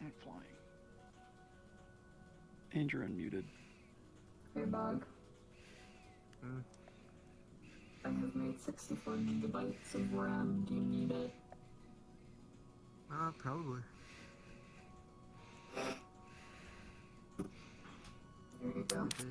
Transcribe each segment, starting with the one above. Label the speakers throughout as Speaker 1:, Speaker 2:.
Speaker 1: I'm flying. And you're unmuted.
Speaker 2: Hey, Bog. I have made 64 gigabytes of RAM. Do you need it?
Speaker 3: Probably.
Speaker 2: There you go.
Speaker 3: Okay.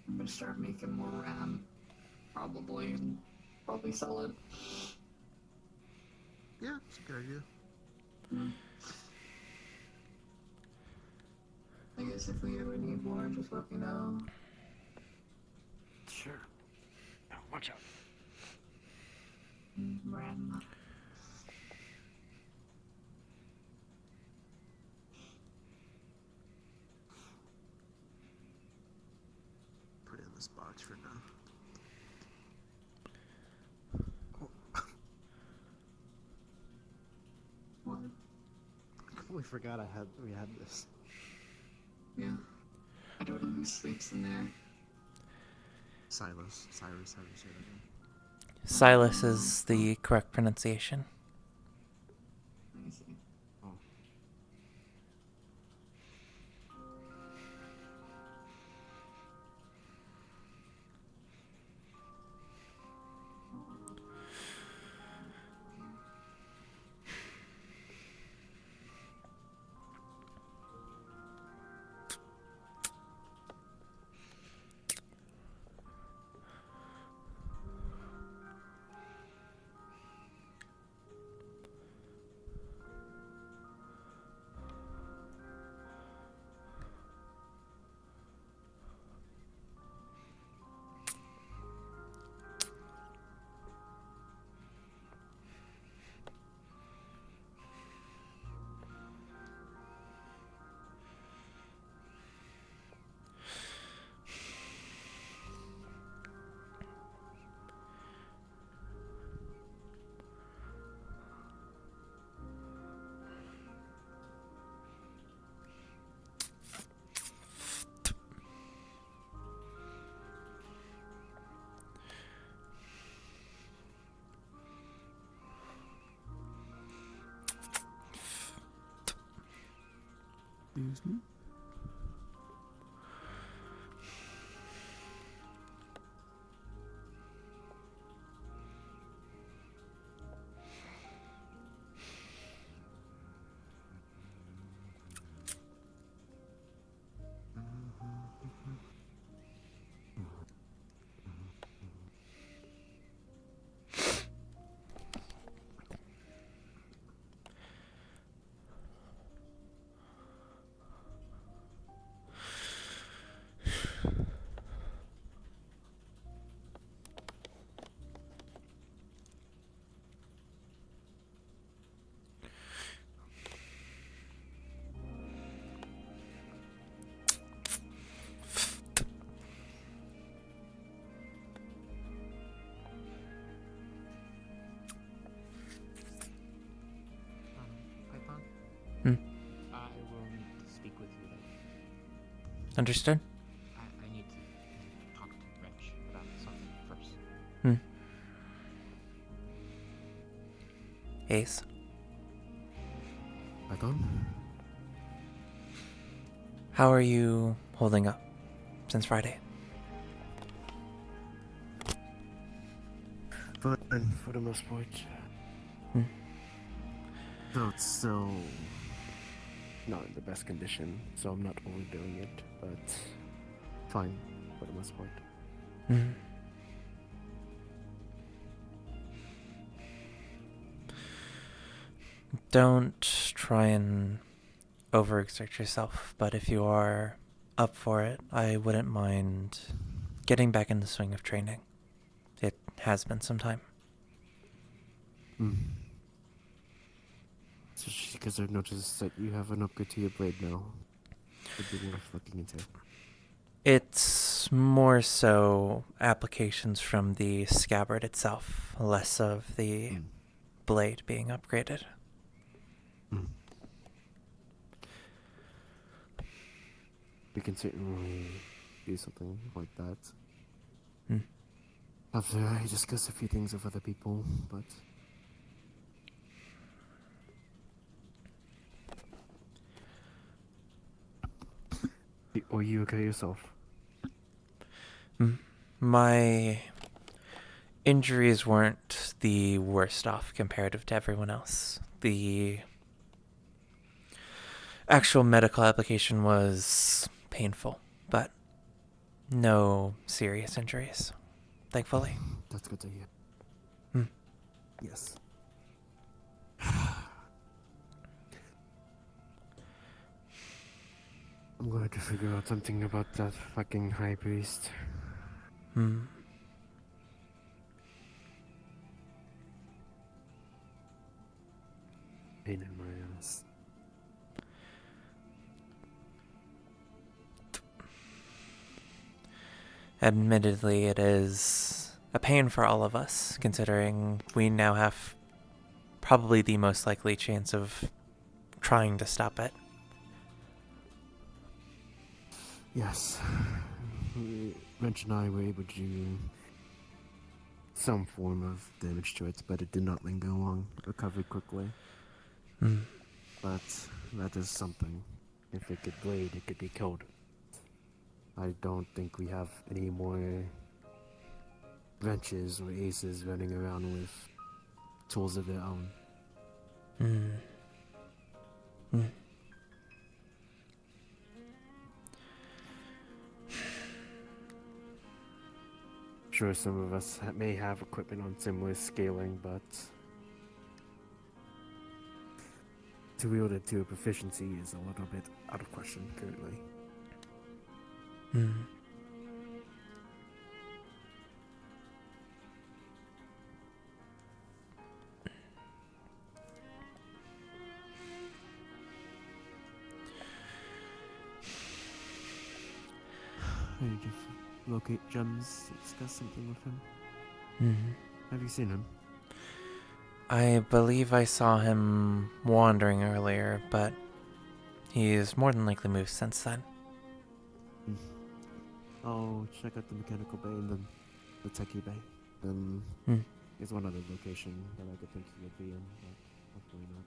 Speaker 2: I'm gonna start making more RAM. Probably sell it.
Speaker 3: Yeah, it's a good idea.
Speaker 2: I guess if we ever need more, just let me know.
Speaker 1: Sure. Oh, watch out.
Speaker 2: RAM.
Speaker 3: Put it in this box for now.
Speaker 2: What?
Speaker 3: I completely forgot we had this.
Speaker 2: Yeah. I don't know who sleeps in there.
Speaker 3: Cyrus.
Speaker 4: Silas is the correct pronunciation.
Speaker 2: Let me see.
Speaker 3: Oh.
Speaker 1: Excuse me.
Speaker 3: Python?
Speaker 4: Hmm.
Speaker 3: I will need to speak with you later.
Speaker 4: Understood?
Speaker 3: I need to talk to Rich about something first.
Speaker 4: Ace.
Speaker 3: Python?
Speaker 4: How are you holding up since Friday?
Speaker 3: Fine, for the most part. Though it's still not in the best condition, so I'm not overdoing it, but fine, for the most part.
Speaker 4: Don't try and overexert yourself, but if you are up for it, I wouldn't mind getting back in the swing of training. It has been some time.
Speaker 3: Especially because I've noticed that you have an upgrade to your blade now. Would be worth looking into.
Speaker 4: It's more so applications from the scabbard itself, less of the blade being upgraded.
Speaker 3: we can certainly do something like that.
Speaker 4: Hmm.
Speaker 3: After I discuss a few things with other people, but are you okay yourself?
Speaker 4: My injuries weren't the worst off comparative to everyone else. The actual medical application was painful, but no serious injuries, thankfully.
Speaker 3: That's good to hear.
Speaker 4: Hmm.
Speaker 3: Yes. I'm going to figure out something about that fucking high priest.
Speaker 4: Hmm.
Speaker 3: Pain in my ass.
Speaker 4: Admittedly, it is a pain for all of us, considering we now have probably the most likely chance of trying to stop it.
Speaker 3: Yes. Wrench and I were able to do some form of damage to it, but it did not linger long. It recovered quickly.
Speaker 4: Hmm.
Speaker 3: But that is something. If it could bleed, it could be killed. I don't think we have any more wrenches or aces running around with tools of their own.
Speaker 4: Hmm. Hmm.
Speaker 3: Sure, some of us may have equipment on similar scaling, but to wield it to a proficiency is a little bit out of question currently.
Speaker 4: Hmm.
Speaker 3: I need to locate gems, discuss something with him.
Speaker 4: Hmm.
Speaker 3: Have you seen him?
Speaker 4: I believe I saw him wandering earlier, but he's more than likely moved since then.
Speaker 3: I'll check out the mechanical bay and then the techie bay. Then
Speaker 4: Hmm.
Speaker 3: there's one other location that I could think he would be in, but hopefully not.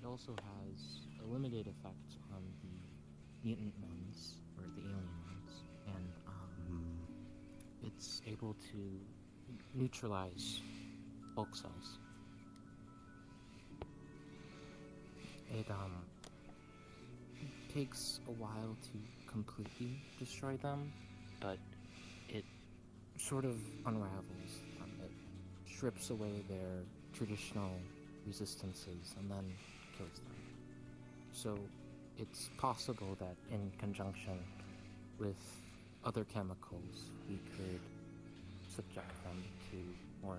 Speaker 5: also has a limited effect on the mutant ones, or the alien ones, and it's able to neutralize bulk cells. It takes a while to completely destroy them, but it sort of unravels them. It strips away their traditional resistances and then kills them. So it's possible that in conjunction with other chemicals, we could subject them to more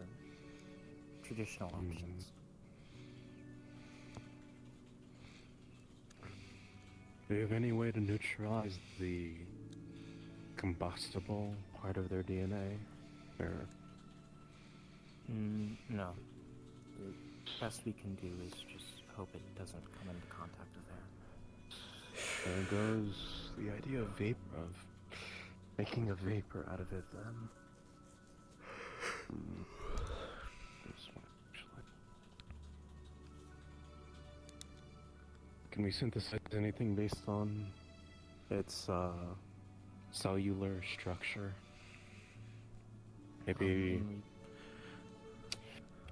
Speaker 5: traditional options.
Speaker 3: Do you have any way to neutralize the combustible part of their DNA? Or
Speaker 5: No. The best we can do is just hope it doesn't come into contact with air.
Speaker 3: there goes the idea of making a vapor out of it then. This one, actually. Can we synthesize anything based on its cellular structure? Maybe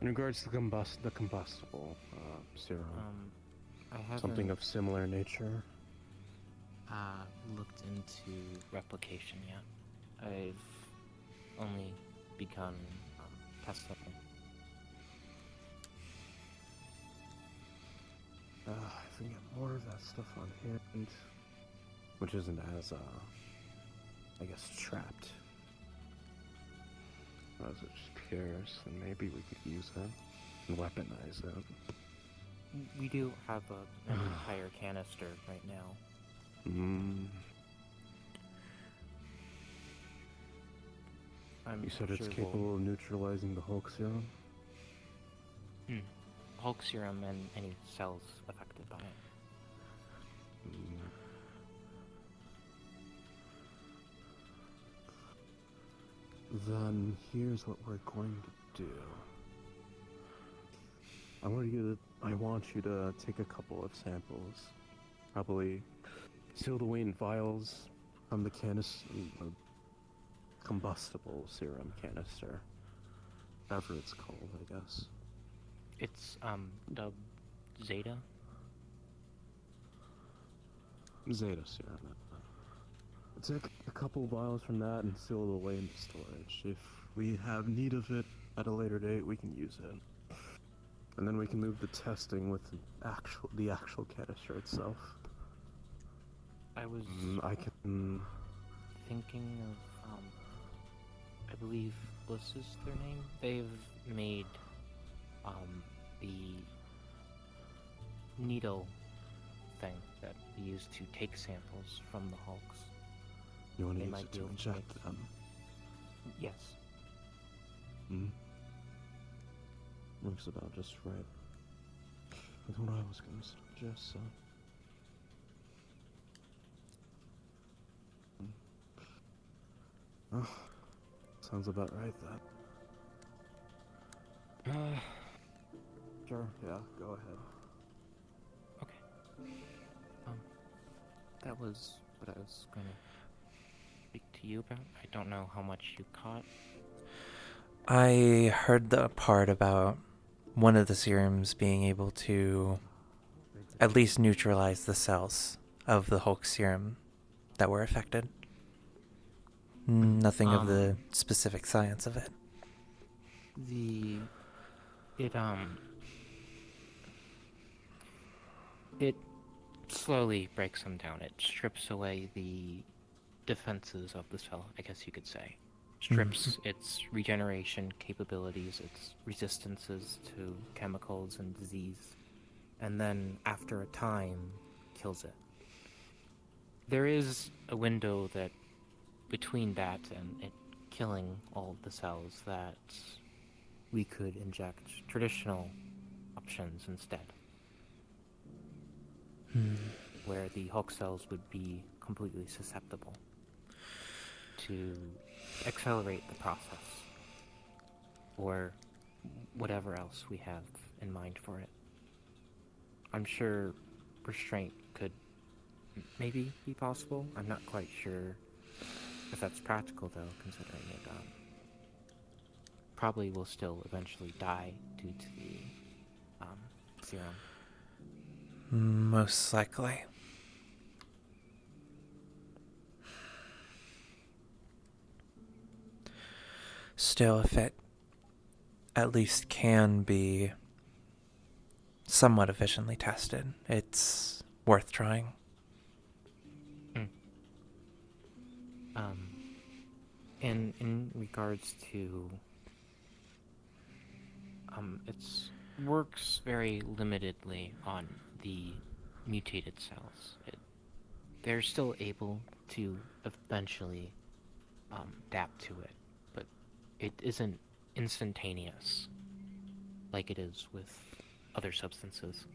Speaker 3: in regards to the combustible serum,
Speaker 5: I haven't
Speaker 3: something of similar nature.
Speaker 5: looked into replication yet. I've only begun testing.
Speaker 3: If we get more of that stuff on hand, which isn't as, I guess, trapped as it just appears, then maybe we could use it and weaponize it.
Speaker 5: We do have an entire canister right now.
Speaker 3: You said
Speaker 5: sure
Speaker 3: it's capable of neutralizing the Hulk serum?
Speaker 5: Hulk serum and any cells affected by it.
Speaker 3: Then here's what we're going to do. I want you to take a couple of samples, probably sealed away in vials from the combustible serum canister, whatever it's called, I guess.
Speaker 5: It's dubbed Zeta.
Speaker 3: Zeta serum. Take a couple vials from that and seal it away in storage. If we have need of it at a later date, we can use it. And then we can move the testing with the actual canister itself.
Speaker 5: I was
Speaker 3: I can...
Speaker 5: thinking of, I believe Bliss is their name. They've made, the needle thing that we use to take samples from the Hulks.
Speaker 3: You want to
Speaker 5: They
Speaker 3: use
Speaker 5: might
Speaker 3: it
Speaker 5: be
Speaker 3: to
Speaker 5: able to
Speaker 3: inject
Speaker 5: make-
Speaker 3: them?
Speaker 5: Yes.
Speaker 3: Works about just right. That's what I was going to suggest, so... Oh, sounds about right, then. Sure, yeah, go ahead.
Speaker 5: Okay. That was what I was gonna speak to you about. I don't know how much you caught.
Speaker 4: I heard the part about one of the serums being able to at least neutralize the cells of the Hulk serum that were affected. Nothing of the specific science of it.
Speaker 5: It slowly breaks them down. It strips away the defenses of the cell, I guess you could say. Strips its regeneration capabilities, its resistances to chemicals and disease, and then after a time, kills it. There is a window that between that and it killing all of the cells that we could inject traditional options instead. Where the Hulk cells would be completely susceptible to accelerate the process, or whatever else we have in mind for it. I'm sure restraint could maybe be possible. I'm not quite sure if that's practical, though, considering it probably will still eventually die due to the serum.
Speaker 4: Most likely. Still, if it at least can be somewhat efficiently tested, it's worth trying.
Speaker 5: And in regards to it works very limitedly on the mutated cells. They're still able to eventually adapt to it, but it isn't instantaneous like it is with other substances.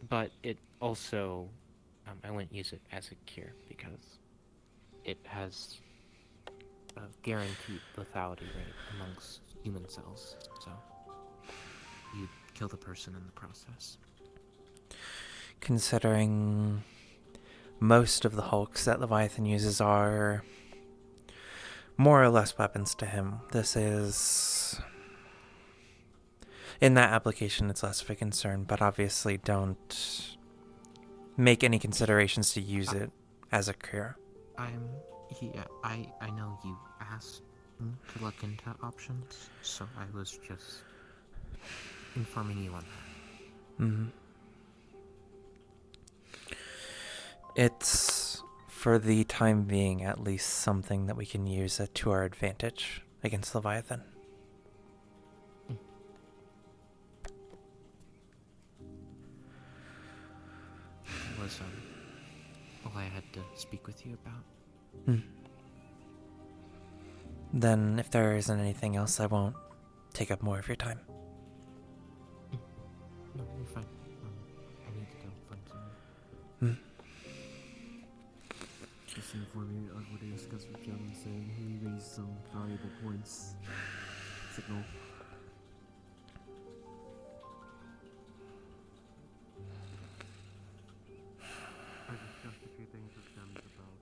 Speaker 5: But it also, I wouldn't use it as a cure because it has a guaranteed lethality rate amongst human cells, so you kill the person in the process.
Speaker 4: Considering most of the hulks that Leviathan uses are more or less weapons to him, this is... In that application, it's less of a concern, but obviously don't make any considerations to use it as a cure.
Speaker 5: I know you asked to look into options, so I was just informing you on that.
Speaker 4: Mm-hmm. It's, for the time being, at least something that we can use to our advantage against Leviathan.
Speaker 5: Was all I had to speak with you about.
Speaker 4: Then, if there isn't anything else, I won't take up more of your time.
Speaker 5: No, you're fine. I need to go find someone.
Speaker 3: Just informing you of what I discussed with Jem, saying he raised some valuable points. Signal. I discussed a few things with Jem about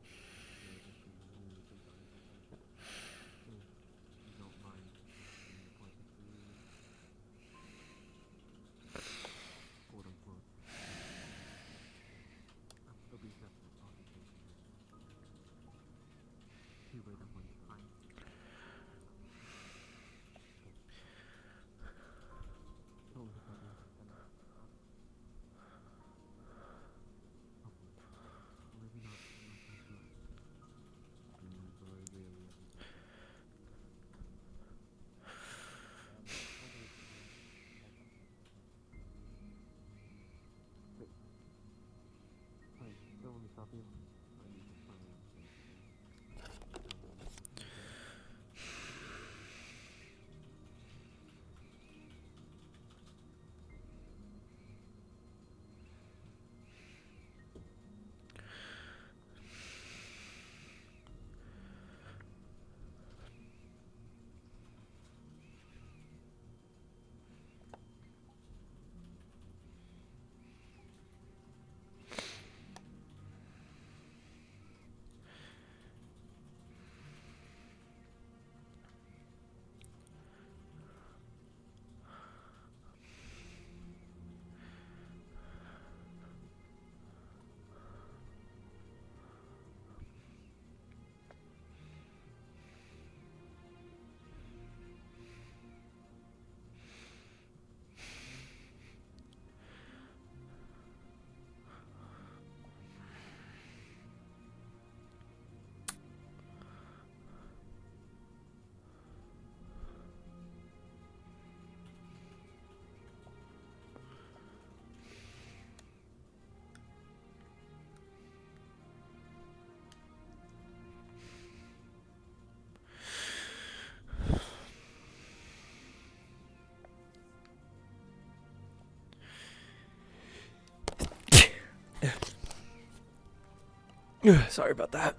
Speaker 3: you don't mind the point of view, quote unquote. At least that's the possibility. He laid up on time. Don't look at me. Maybe not too much. Very rarely. Hi, don't let me stop you. I need to find out.
Speaker 4: Sorry about that.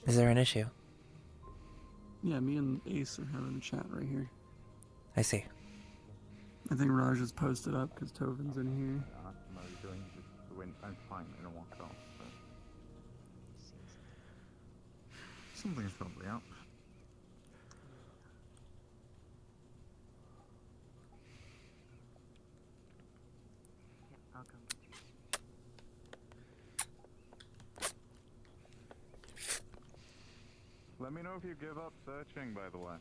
Speaker 4: Is there an issue?
Speaker 1: Yeah, me and Ace are having a chat right here.
Speaker 4: I see.
Speaker 1: I think Raj is posted up because Tovin's in here.
Speaker 3: I'm fine, I don't walk off, but something's probably up. Let me know if you give up searching, by the way.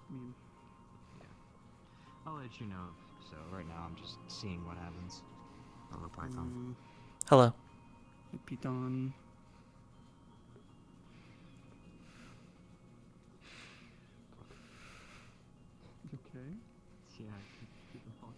Speaker 1: I mean,
Speaker 6: Yeah. I'll let you know. So right now I'm just seeing what happens. Hello, Python.
Speaker 4: Hello.
Speaker 1: hey, Python. Okay.
Speaker 6: Yeah. Keep the phone.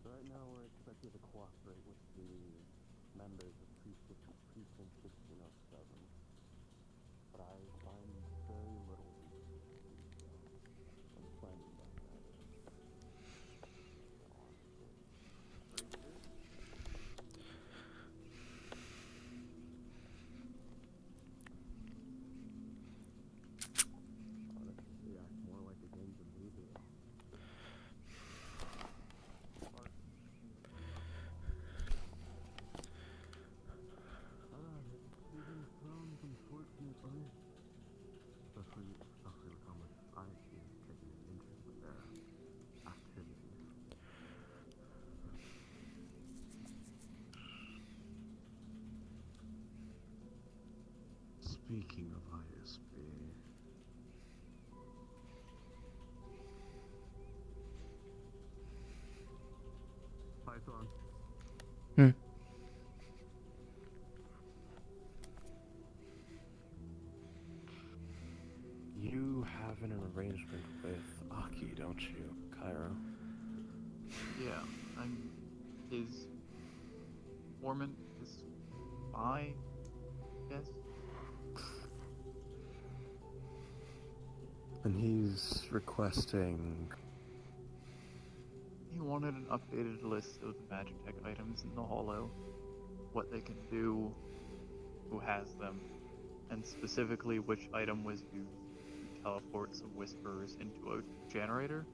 Speaker 3: Right Speaking of ISB, Python.
Speaker 4: Hmm.
Speaker 3: You have an arrangement with Aki, don't you, Cairo?
Speaker 7: Yeah, I'm his foreman, his spy, yes.
Speaker 3: And he's requesting.
Speaker 7: He wanted an updated list of the magic tech items in the Hollow, what they can do, who has them, and specifically which item was used to teleport some whisperers into a generator.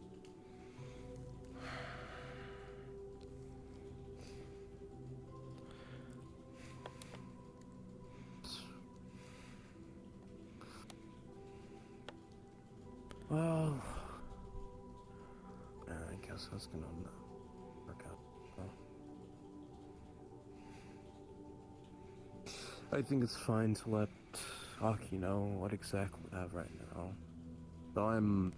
Speaker 3: Well, I guess that's gonna work out. I think it's fine to let Aki know what exactly we have right now. Though I'm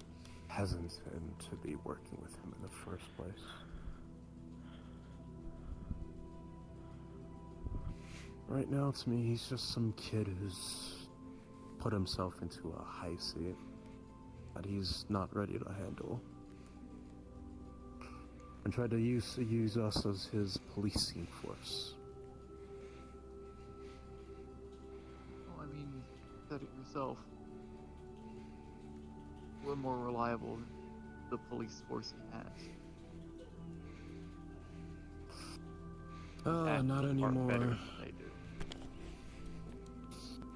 Speaker 3: hesitant to be working with him in the first place. Right now, to me, he's just some kid who's put himself into a high seat that he's not ready to handle. And tried to use us as his policing force.
Speaker 7: Well, I mean, you said it yourself. We're more reliable than the police force he has. Act
Speaker 3: Not
Speaker 7: far better
Speaker 3: anymore.
Speaker 7: than they do.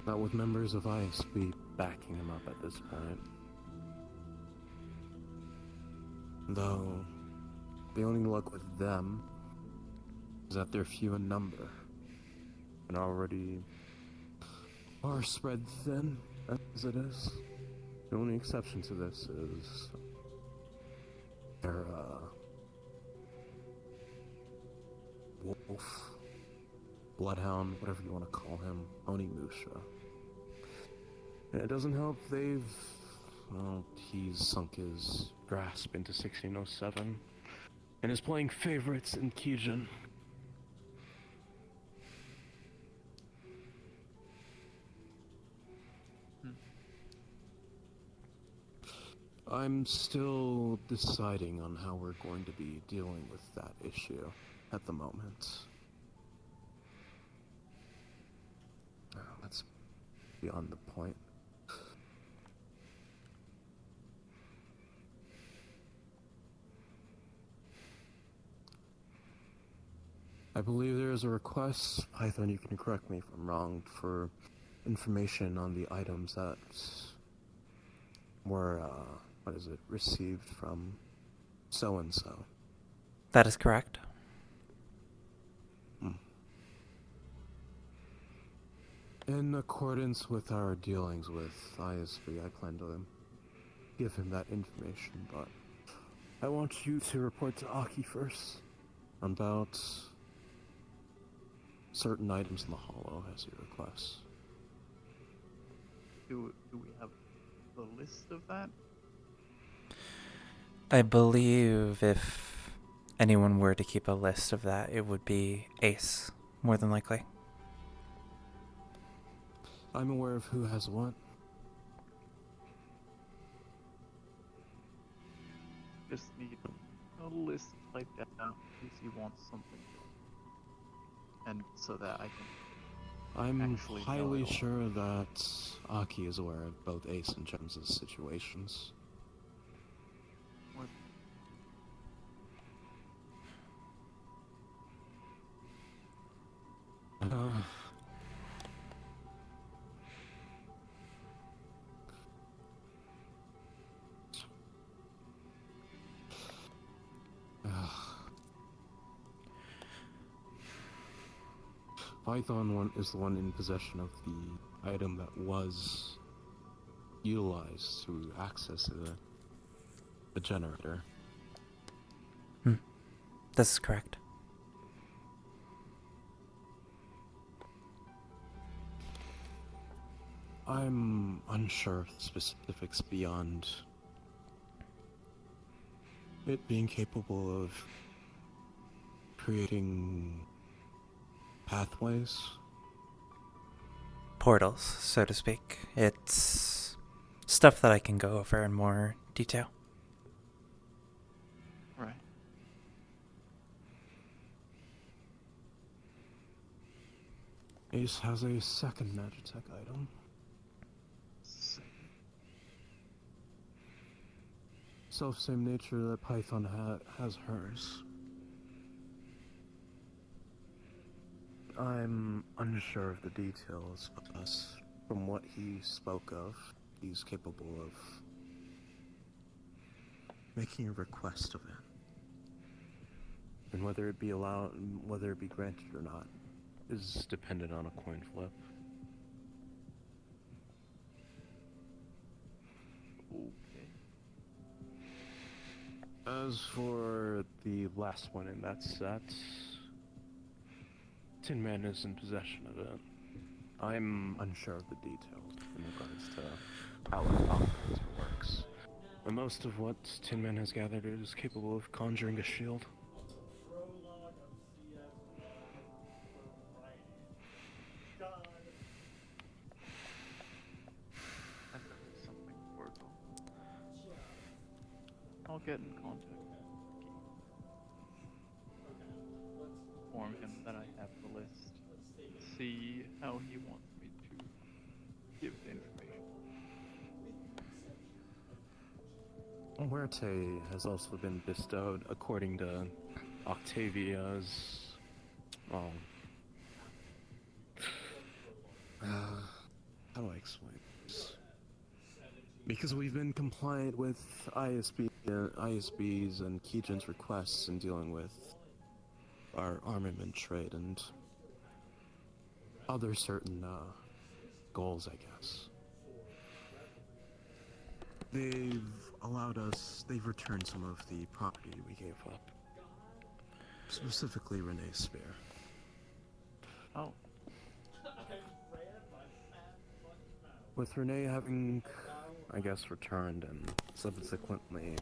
Speaker 3: Not with members of ISB backing him up at this point. Though, the only luck with them is that they're few in number and already are spread thin as it is. The only exception to this is their wolf, bloodhound, whatever you want to call him, Onimusha. And it doesn't help he's sunk his grasp into 1607 and is playing favorites in Kijin. I'm still deciding on how we're going to be dealing with that issue at the moment. That's beyond the point. I believe there is a request, Python, you can correct me if I'm wrong, for information on the items that were, received from so-and-so.
Speaker 4: That is correct.
Speaker 3: In accordance with our dealings with ISB, I plan to give him that information, but I want you to report to Aki first about certain items in the Hollow as he requests.
Speaker 7: Do we have the list of that?
Speaker 4: I believe if anyone were to keep a list of that, it would be Ace, more than likely.
Speaker 3: I'm aware of who has what.
Speaker 7: Just need a list typed out in case he wants something. And so that I can
Speaker 3: I'm
Speaker 7: actually know
Speaker 3: highly
Speaker 7: it all.
Speaker 3: sure that Aki is aware of both Ace and Gems' situations.
Speaker 7: What? Python
Speaker 3: is the one in possession of the item that was utilized to access the generator.
Speaker 4: This is correct.
Speaker 3: I'm unsure of the specifics beyond it being capable of creating pathways.
Speaker 4: Portals, so to speak. It's stuff that I can go over in more detail.
Speaker 7: Right.
Speaker 3: Ace has a second Magitech item. Self-same nature that Python has hers. I'm unsure of the details, but from what he spoke of, he's capable of making a request of it. And whether it be allowed, whether it be granted or not, is dependent on a coin flip.
Speaker 7: Okay.
Speaker 3: As for the last one in that set, Tin Man is in possession of it. I'm unsure of the details in regards to how it operates or works. But most of what Tin Man has gathered is capable of conjuring a shield.
Speaker 7: I bet there's something to work on. I'll get in contact with Ricky. Inform him that I have the list. See how he wants me to give the information.
Speaker 3: Muerte has also been bestowed according to Octavia's, how do I explain this? Because we've been compliant with ISBs and Keejan's requests in dealing with our armament trade and other certain goals, I guess. They've returned some of the property we gave up. Specifically Renee's spear.
Speaker 7: Oh,
Speaker 3: With Renee having, I guess, returned and subsequently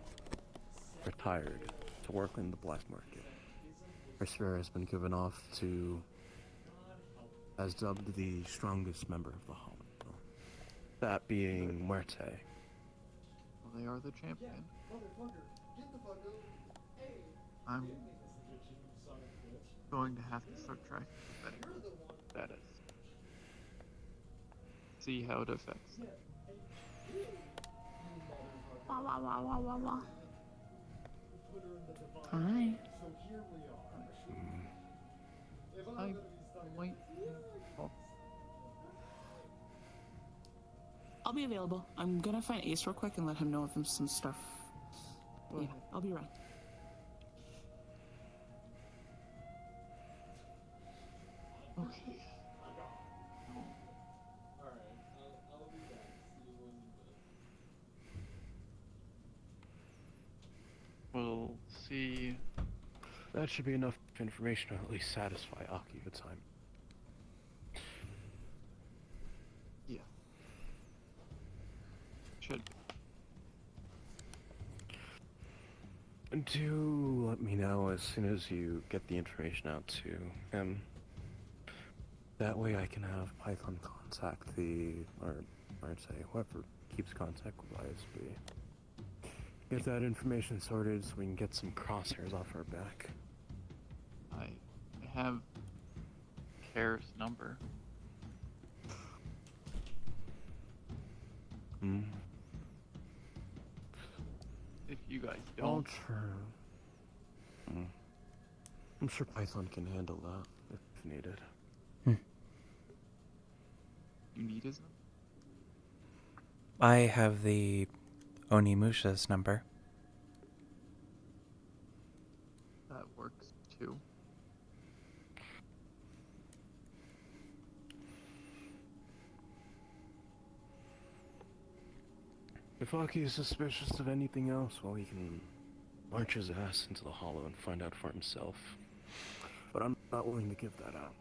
Speaker 3: retired to work in the black market, her spear has been given off to, as dubbed, the strongest member of the Hollow. That being Muerte.
Speaker 7: well, they are the champion. I'm going to have to start tracking the betting status. See how it affects them.
Speaker 2: Wah wah wah wah wah wah. Hi.
Speaker 7: I might. Oh,
Speaker 2: I'll be available. I'm gonna find Ace real quick and let him know of some stuff.
Speaker 7: go
Speaker 2: Yeah,
Speaker 7: ahead.
Speaker 2: I'll be around.
Speaker 7: Okay. We'll see.
Speaker 3: That should be enough information to at least satisfy Aki for time.
Speaker 7: Yeah. Should.
Speaker 3: Do let me know as soon as you get the information out to him. That way I can have Python contact I'd say whoever keeps contact with ISB. Get that information sorted so we can get some crosshairs off our back.
Speaker 7: I have Care's number.
Speaker 3: Hmm.
Speaker 7: If you guys
Speaker 3: All
Speaker 7: don't,
Speaker 3: true. Hmm. I'm sure Python can handle that if needed.
Speaker 7: you need his number.
Speaker 4: I have the Onimusha's number.
Speaker 7: That works too.
Speaker 3: If Aki is suspicious of anything else, well, he can march his ass into the Hollow and find out for himself. But I'm not willing to give that up.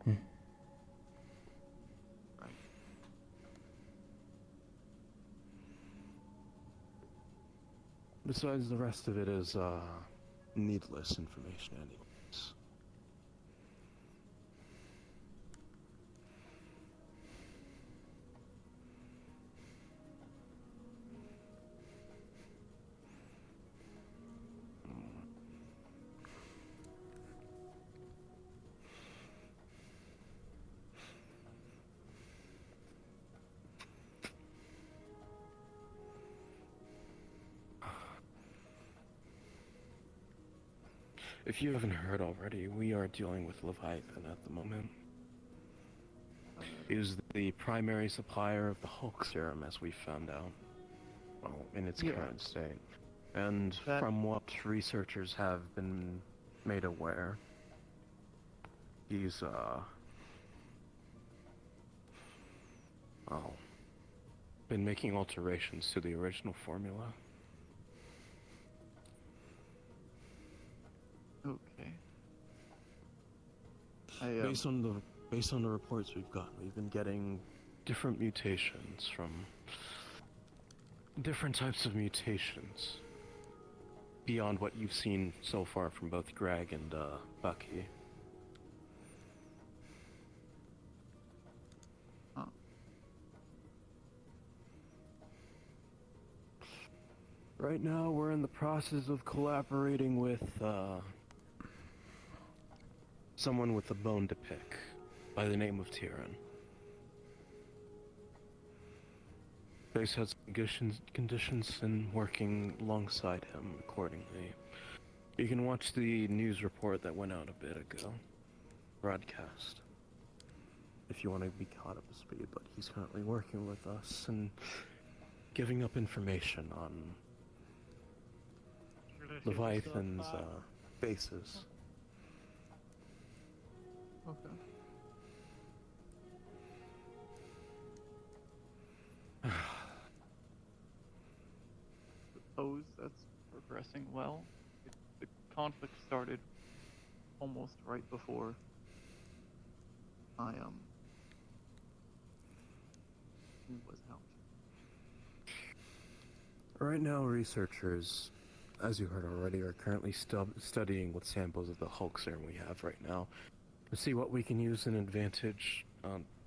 Speaker 4: Hmm.
Speaker 7: Right.
Speaker 3: Besides, the rest of it is, needless information anyways. If you haven't heard already, we are dealing with Leviathan at the moment. He is the primary supplier of the Hulk serum, as we found out. Well, in its
Speaker 7: Yeah.
Speaker 3: current state. And
Speaker 7: That-
Speaker 3: from what researchers have been made aware, he's, well, been making alterations to the original formula.
Speaker 7: Okay.
Speaker 3: Based on the reports we've gotten, we've been getting different mutations from different types of mutations beyond what you've seen so far from both Greg and Bucky.
Speaker 7: Huh.
Speaker 3: Right now, we're in the process of collaborating with someone with a bone to pick by the name of Tyrion. Base has conditions and working alongside him accordingly. You can watch the news report that went out a bit ago, broadcast, if you want to be caught up to speed, but he's currently working with us and giving up information on Leviathan's bases.
Speaker 7: Okay. Suppose that's progressing well. The conflict started almost right before I was out.
Speaker 3: Right now, researchers, as you heard already, are currently studying what samples of the Hulk serum we have right now to see what we can use in advantage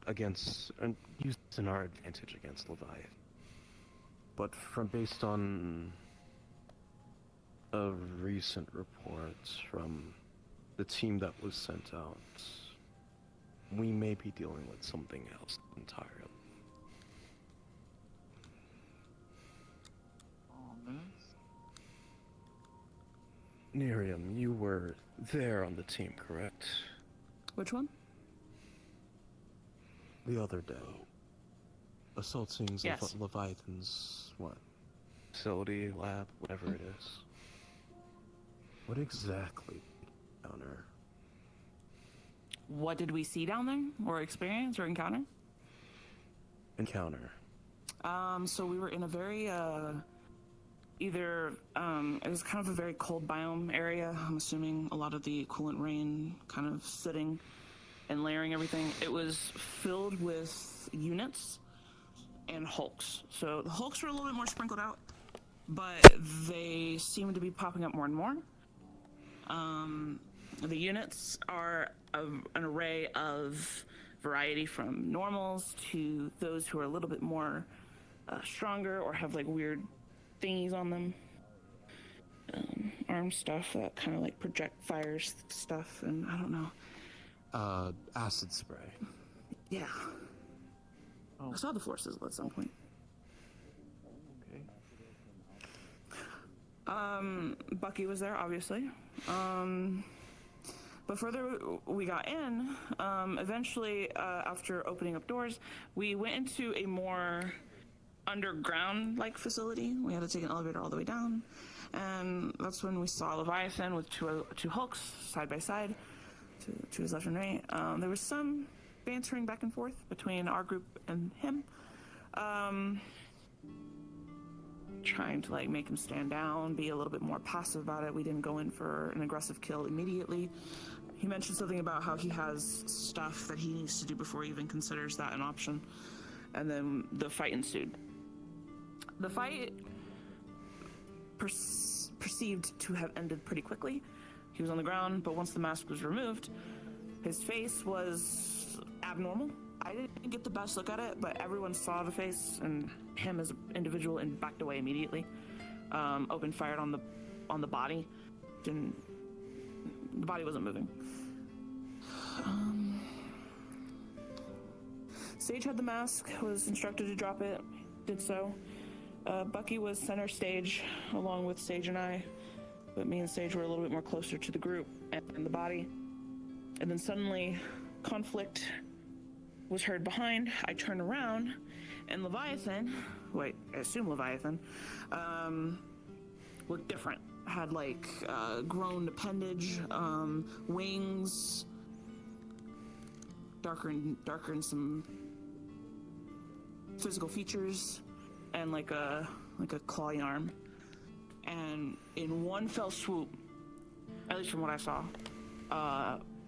Speaker 3: against, and use in our advantage against Leviathan. But based on a recent report from the team that was sent out, we may be dealing with something else entirely.
Speaker 7: Ominous.
Speaker 3: Miriam, you were there on the team, correct?
Speaker 8: Which one?
Speaker 3: The other day. Assaulting
Speaker 8: Yes.
Speaker 3: Leviathan's, what? Facility, lab, whatever it is. What exactly encounter?
Speaker 8: What did we see down there, or experience, or encounter?
Speaker 3: Encounter.
Speaker 8: So we were in a very, it was kind of a very cold biome area. I'm assuming a lot of the coolant rain kind of sitting and layering everything. It was filled with units and Hulks. So the Hulks were a little bit more sprinkled out, but they seem to be popping up more and more. The units are an array of variety from normals to those who are a little bit more stronger or have like weird thingies on them. Arm stuff that kind of like project fires stuff, and I don't know.
Speaker 3: Acid spray.
Speaker 8: Yeah.
Speaker 7: Oh,
Speaker 8: I saw the floor sizzle at some point.
Speaker 7: okay.
Speaker 8: Bucky was there, obviously. But further we got in, eventually, after opening up doors, we went into a more underground-like facility. We had to take an elevator all the way down, and that's when we saw Leviathan with two Hulks side by side, to his left and right. There was some bantering back and forth between our group and him, trying to like make him stand down, be a little bit more passive about it. We didn't go in for an aggressive kill immediately. He mentioned something about how he has stuff that he needs to do before he even considers that an option, and then the fight ensued. The fight perceived to have ended pretty quickly. He was on the ground, but once the mask was removed, his face was abnormal. I didn't get the best look at it, but everyone saw the face and him as an individual and backed away immediately. Opened fire on the body. The body wasn't moving. Sage had the mask, was instructed to drop it, did so. Bucky was center stage along with Sage and I, but me and Sage were a little bit more closer to the group and the body. And then suddenly, conflict was heard behind. I turned around, and Leviathan, I assume Leviathan, looked different. Had like grown appendage, wings, darker and some physical features, and like a clawy arm. And in one fell swoop, at least from what I saw,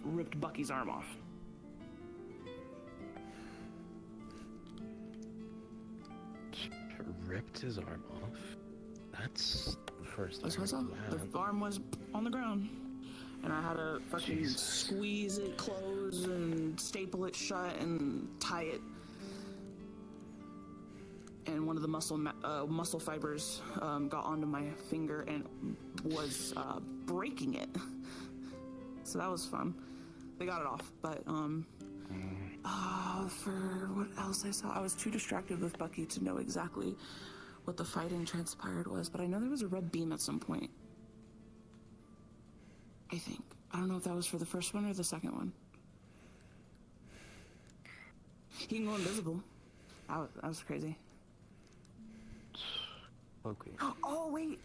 Speaker 8: ripped Bucky's arm off.
Speaker 3: Ripped his arm off? That's the first
Speaker 8: That's what I saw. The arm was on the ground, and I had to fucking squeeze it close and staple it shut and tie it. And one of the muscle fibers got onto my finger and was breaking it. So that was fun. They got it off, but for what else I saw, I was too distracted with Bucky to know exactly what the fighting transpired was, but I know there was a red beam at some point. I think. I don't know if that was for the first one or the second one. He can go invisible. That was crazy.
Speaker 3: Okay.
Speaker 8: Oh, wait.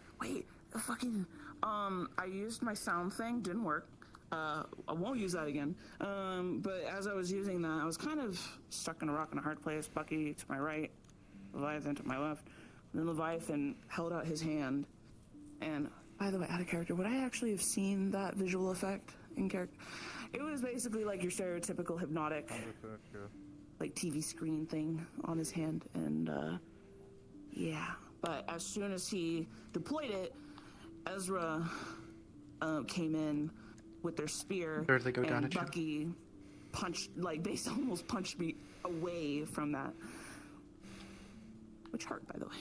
Speaker 8: Fucking, I used my sound thing, didn't work. I won't use that again. But as I was using that, I was kind of stuck in a rock and a hard place. Bucky to my right, Leviathan to my left. And then Leviathan held out his hand. And by the way, out of character, would I actually have seen that visual effect in character? It was basically like your stereotypical hypnotic, like TV screen thing on his hand. And yeah. But as soon as he deployed it, Ezra came in with their spear,
Speaker 9: Where did they go down
Speaker 8: and
Speaker 9: at you?
Speaker 8: Bucky punched, basically almost punched me away from that. Which hurt, by the way.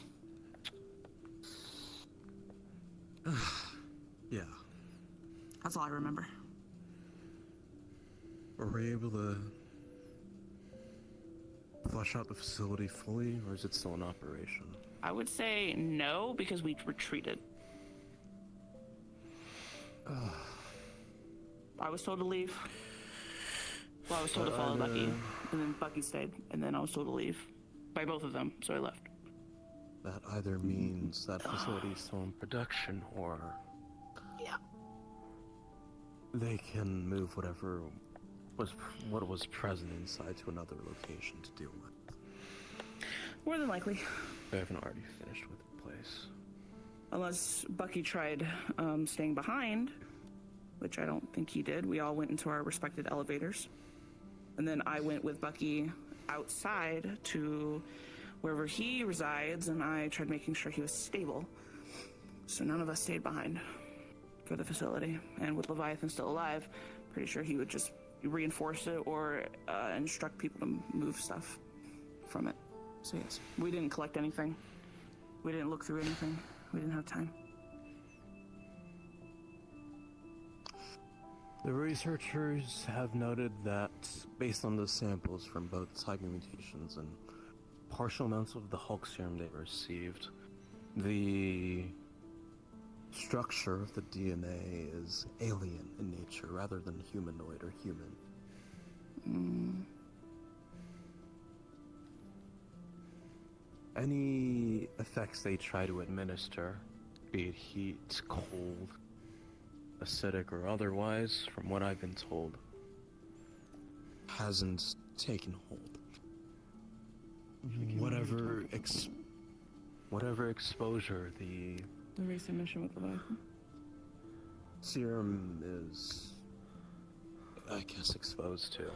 Speaker 3: Yeah.
Speaker 8: That's all I remember.
Speaker 3: Were we able to flush out the facility fully, or is it still in operation?
Speaker 8: I would say no, because we retreated. I was told to leave. Well, I was told to follow Bucky, and then Bucky stayed, and then I was told to leave by both of them, so I left.
Speaker 3: That either means that facility is still in production, or
Speaker 8: Yeah.
Speaker 3: they can move what was present inside to another location to deal with.
Speaker 8: More than likely.
Speaker 3: They haven't already finished with the place.
Speaker 8: Unless Bucky tried staying behind, which I don't think he did. We all went into our respected elevators. And then I went with Bucky outside to wherever he resides, and I tried making sure he was stable. So none of us stayed behind for the facility. And with Leviathan still alive, pretty sure he would just reinforce it or instruct people to move stuff from it. So yes, we didn't collect anything. We didn't look through anything. We didn't have time.
Speaker 3: The researchers have noted that, based on the samples from both Tiger mutations and partial amounts of the Hulk serum they received, the structure of the DNA is alien in nature rather than humanoid or human. Any effects they try to administer, be it heat, cold, acidic, or otherwise, from what I've been told, hasn't taken hold. Whatever exposure the
Speaker 8: recent mission with Leviathan.
Speaker 3: serum is, I guess, exposed to,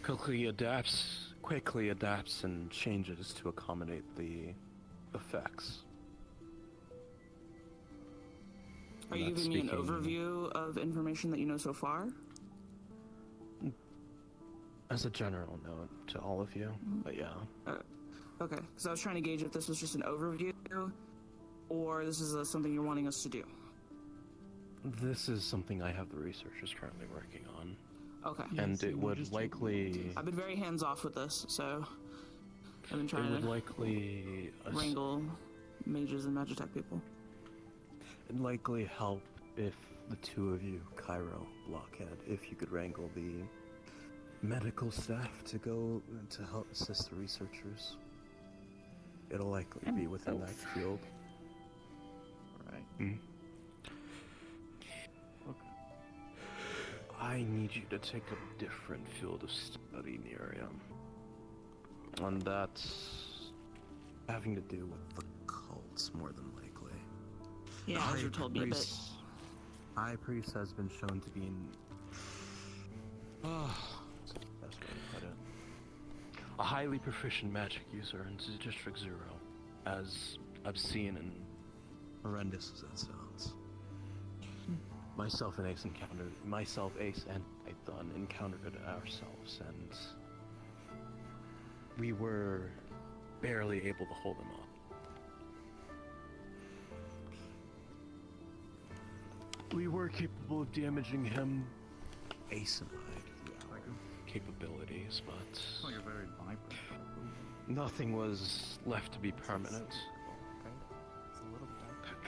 Speaker 3: quickly adapts and changes to accommodate the effects.
Speaker 8: Are you
Speaker 3: That's
Speaker 8: giving me an
Speaker 3: speaking-
Speaker 8: overview of information that you know so far?
Speaker 3: As a general note to all of you, but yeah.
Speaker 8: Okay, because I was trying to gauge if this was just an overview, or this is something you're wanting us to do.
Speaker 3: This is something I have the researchers currently working on,
Speaker 8: Okay.
Speaker 3: and it would likely...
Speaker 8: I've been very hands-off with this, so I've been
Speaker 3: It
Speaker 8: trying
Speaker 3: would
Speaker 8: to
Speaker 3: likely...
Speaker 8: wrangle mages and magitech people.
Speaker 3: It'd likely help if the two of you, Cairo, Blockhead, if you could wrangle the medical staff to go to help assist the researchers. It'll likely be within that field.
Speaker 7: Right. Okay.
Speaker 3: I need you to take a different field of study in the area. And that's having to do with the cults, more than likely.
Speaker 8: Yeah, Azure told me a bit.
Speaker 3: High Priest has been shown to be in... what's the best way to put it? A highly proficient magic user in District 0, as obscene and horrendous as that sounds. Myself, Ace, and Python encountered it ourselves, and we were barely able to hold him off. We were capable of damaging him, Ace and I, through our capabilities, but
Speaker 7: Like a very vibrant.
Speaker 3: nothing was left to be permanent.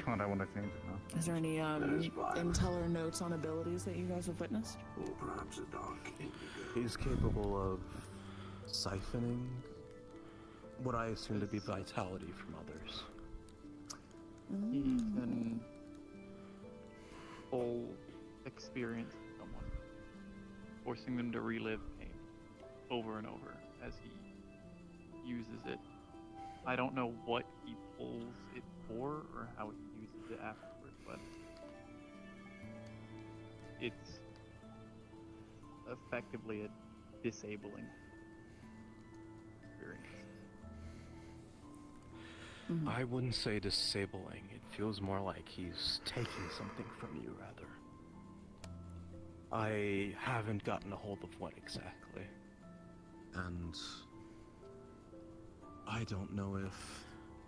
Speaker 7: God, I want to change it now.
Speaker 8: Is there any intel or notes on abilities that you guys have witnessed?
Speaker 9: Or perhaps a dark indigo.
Speaker 3: He's capable of siphoning what I assume to be vitality from others.
Speaker 7: He can pull experience from someone, forcing them to relive pain over and over as he uses it. I don't know what he pulls it for or how he uses it afterward, but it's effectively a disabling experience.
Speaker 3: I wouldn't say disabling. It feels more like he's taking something from you, rather. I haven't gotten a hold of what exactly. And I don't know if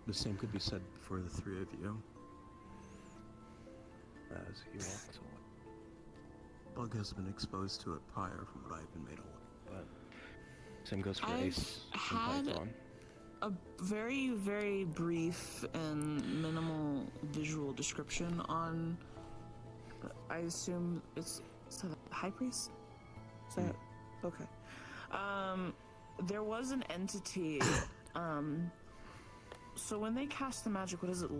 Speaker 3: the same could be said for the three of you. As he walks away. Bug has been exposed to it prior from what I've been made aware. But same goes for
Speaker 8: I've
Speaker 3: Ace and
Speaker 8: had
Speaker 3: Python.
Speaker 8: a very, very brief and minimal visual description on, I assume is that the High Priest? Is that, okay. There was an entity, so when they cast the magic, what is it,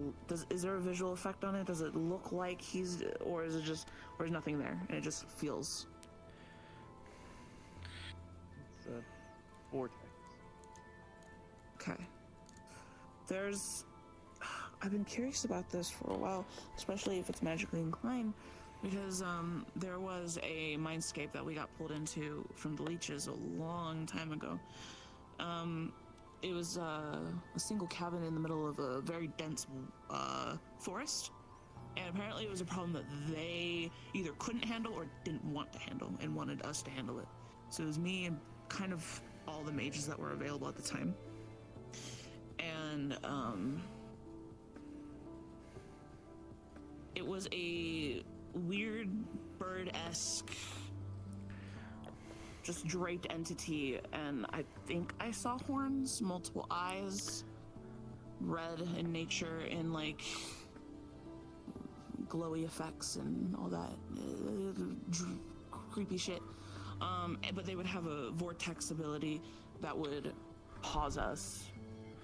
Speaker 8: is there a visual effect on it? Does it look like he's, or is it just, or is nothing there, and it just feels?
Speaker 7: It's a vortex.
Speaker 8: Okay. I've been curious about this for a while, especially if it's magically inclined, because there was a mindscape that we got pulled into from the leeches a long time ago. It was a single cabin in the middle of a very dense forest, and apparently it was a problem that they either couldn't handle or didn't want to handle and wanted us to handle it. So it was me and kind of all the mages that were available at the time. And it was a weird bird-esque, just draped entity, and I think I saw horns, multiple eyes, red in nature, and like glowy effects and all that creepy shit. But they would have a vortex ability that would pause us,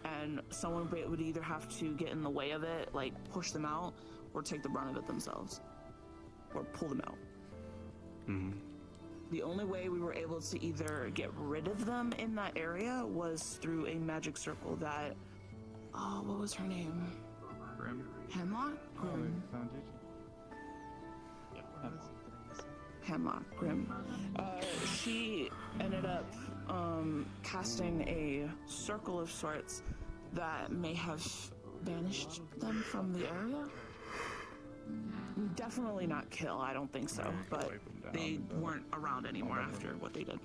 Speaker 8: and someone would either have to get in the way of it, like push them out, or take the brunt of it themselves, or pull them out. The only way we were able to either get rid of them in that area was through a magic circle that, oh, what was her name?
Speaker 7: Grim.
Speaker 8: Hemlock? Grim.
Speaker 7: Foundation. Yeah,
Speaker 8: Hemlock, Grim. She ended up casting a circle of sorts that may have banished them from the area. definitely not kill. I don't think so.
Speaker 3: Right,
Speaker 8: But
Speaker 3: wipe 'em down
Speaker 8: they
Speaker 3: and,
Speaker 8: weren't around anymore
Speaker 3: remember.
Speaker 8: after what they did.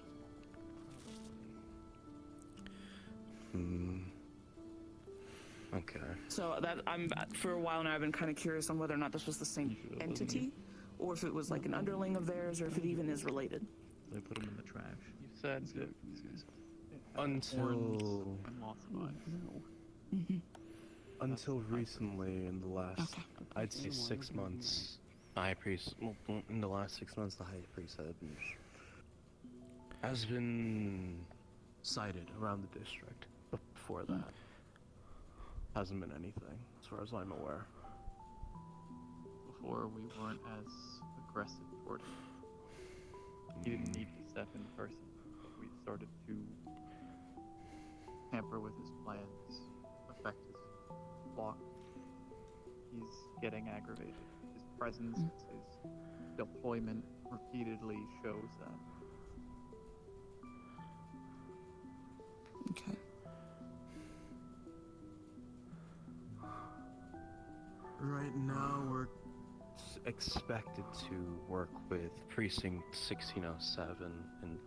Speaker 3: Okay.
Speaker 8: So that for a while now I've been kind of curious on whether or not this was the same entity, or if it was like an underling of theirs, or if it even is related.
Speaker 6: They put them in the trash.
Speaker 7: You said that
Speaker 3: Until
Speaker 7: and lots of eyes.
Speaker 3: until recently, in the last, I'd say 6 months, the high priest. Well, in the last 6 months, the high priest has been sighted around the district. But before that, hasn't been anything, as far as I'm aware.
Speaker 7: Before we weren't as aggressive toward him. He didn't need to step in person, but we started to tamper with his plans, affect his flock. He's getting aggravated. His presence, his deployment repeatedly shows that.
Speaker 8: Okay.
Speaker 3: Right now, we're expected to work with Precinct 1607 and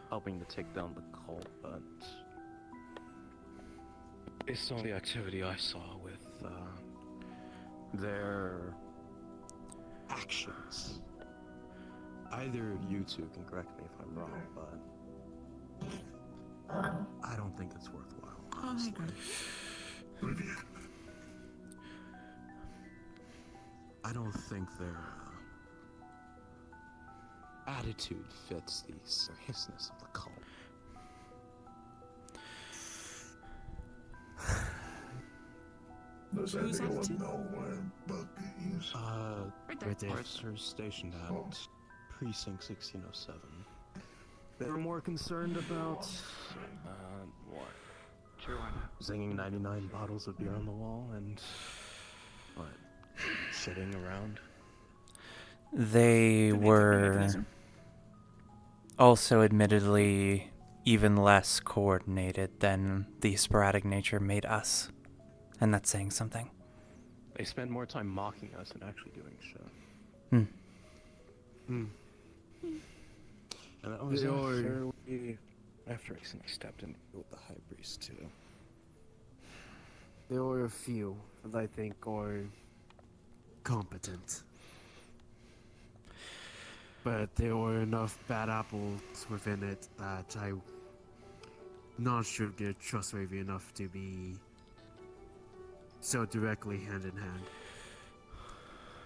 Speaker 3: helping to take down the cult, but based on the activity I saw with their actions, either of you two can correct me if I'm wrong, but I don't think it's worthwhile.
Speaker 8: I agree.
Speaker 3: I don't think their attitude fits the seriousness of the cult.
Speaker 9: Does
Speaker 8: Who's
Speaker 9: anyone
Speaker 8: attitude?
Speaker 9: know where Bucky is?
Speaker 8: Right there.
Speaker 3: Officers stationed at Precinct 1607. They were more concerned about, what? Zinging 99 bottles of beer on the wall and, what, shitting around?
Speaker 4: They
Speaker 8: Could be a coping
Speaker 4: were
Speaker 8: mechanism.
Speaker 4: also admittedly even less coordinated than the sporadic nature made us. And that's saying something.
Speaker 3: They spend more time mocking us than actually doing shit. And that was after I stepped in with the high priest too.
Speaker 10: There were a few that I think are competent. But there were enough bad apples within it that I'm not sure they're trustworthy enough to be so directly hand in hand.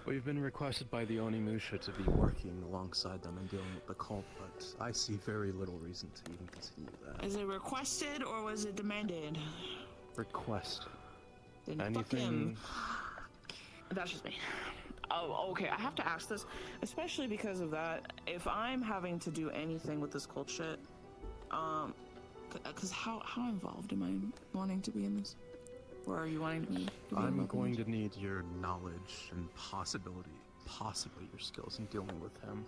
Speaker 3: We've been requested by the Onimusha to be working alongside them and dealing with the cult, but I see very little reason to even continue that.
Speaker 8: Is it requested or was it demanded?
Speaker 3: Requested.
Speaker 8: Then fuck him. That's just me. Oh, okay. I have to ask this, especially because of that. If I'm having to do anything with this cult shit, because how involved am I wanting to be in this? Or are you wanting to be?
Speaker 3: I'm going to need your knowledge and possibly your skills in dealing with him.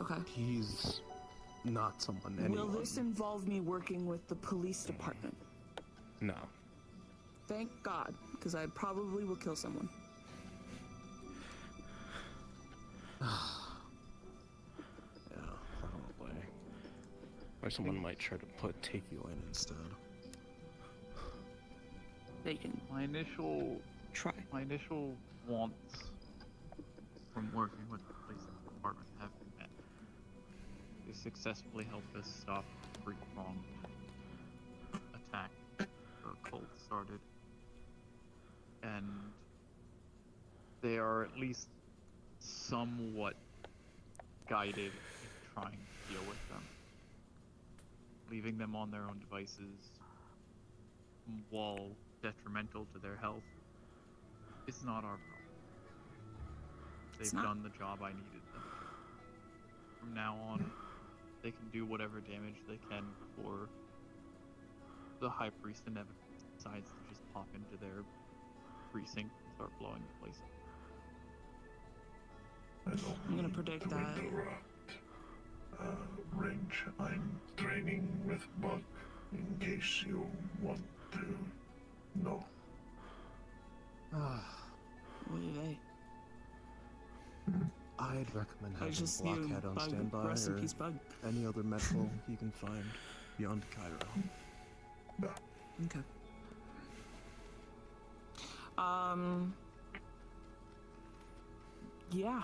Speaker 8: Okay.
Speaker 3: He's not someone anyone.
Speaker 8: Will this involve me working with the police department?
Speaker 3: No.
Speaker 8: Thank God, because I probably will kill someone.
Speaker 3: Yeah, probably. Or someone might try to take you in instead.
Speaker 8: They can
Speaker 7: My initial wants from working with the police department have been met. They successfully helped us stop a three-pronged attack the cult started. And they are at least somewhat guided in trying to deal with them. Leaving them on their own devices, while detrimental to their health, is not our problem. They've done the job I needed them to. From now on, they can do whatever damage they can before the High Priest inevitably decides to just pop into their precinct and start blowing the place up.
Speaker 8: I'm gonna predict that.
Speaker 9: Range, I'm training with Buck, in case you want to know.
Speaker 8: What do they?
Speaker 3: I'd recommend
Speaker 8: Like
Speaker 3: having
Speaker 8: just you,
Speaker 3: Blockhead on
Speaker 8: Bug.
Speaker 3: standby
Speaker 8: Rest in
Speaker 3: or
Speaker 8: peace, Bug.
Speaker 3: any other medical you can find beyond Cairo.
Speaker 8: Okay. Yeah.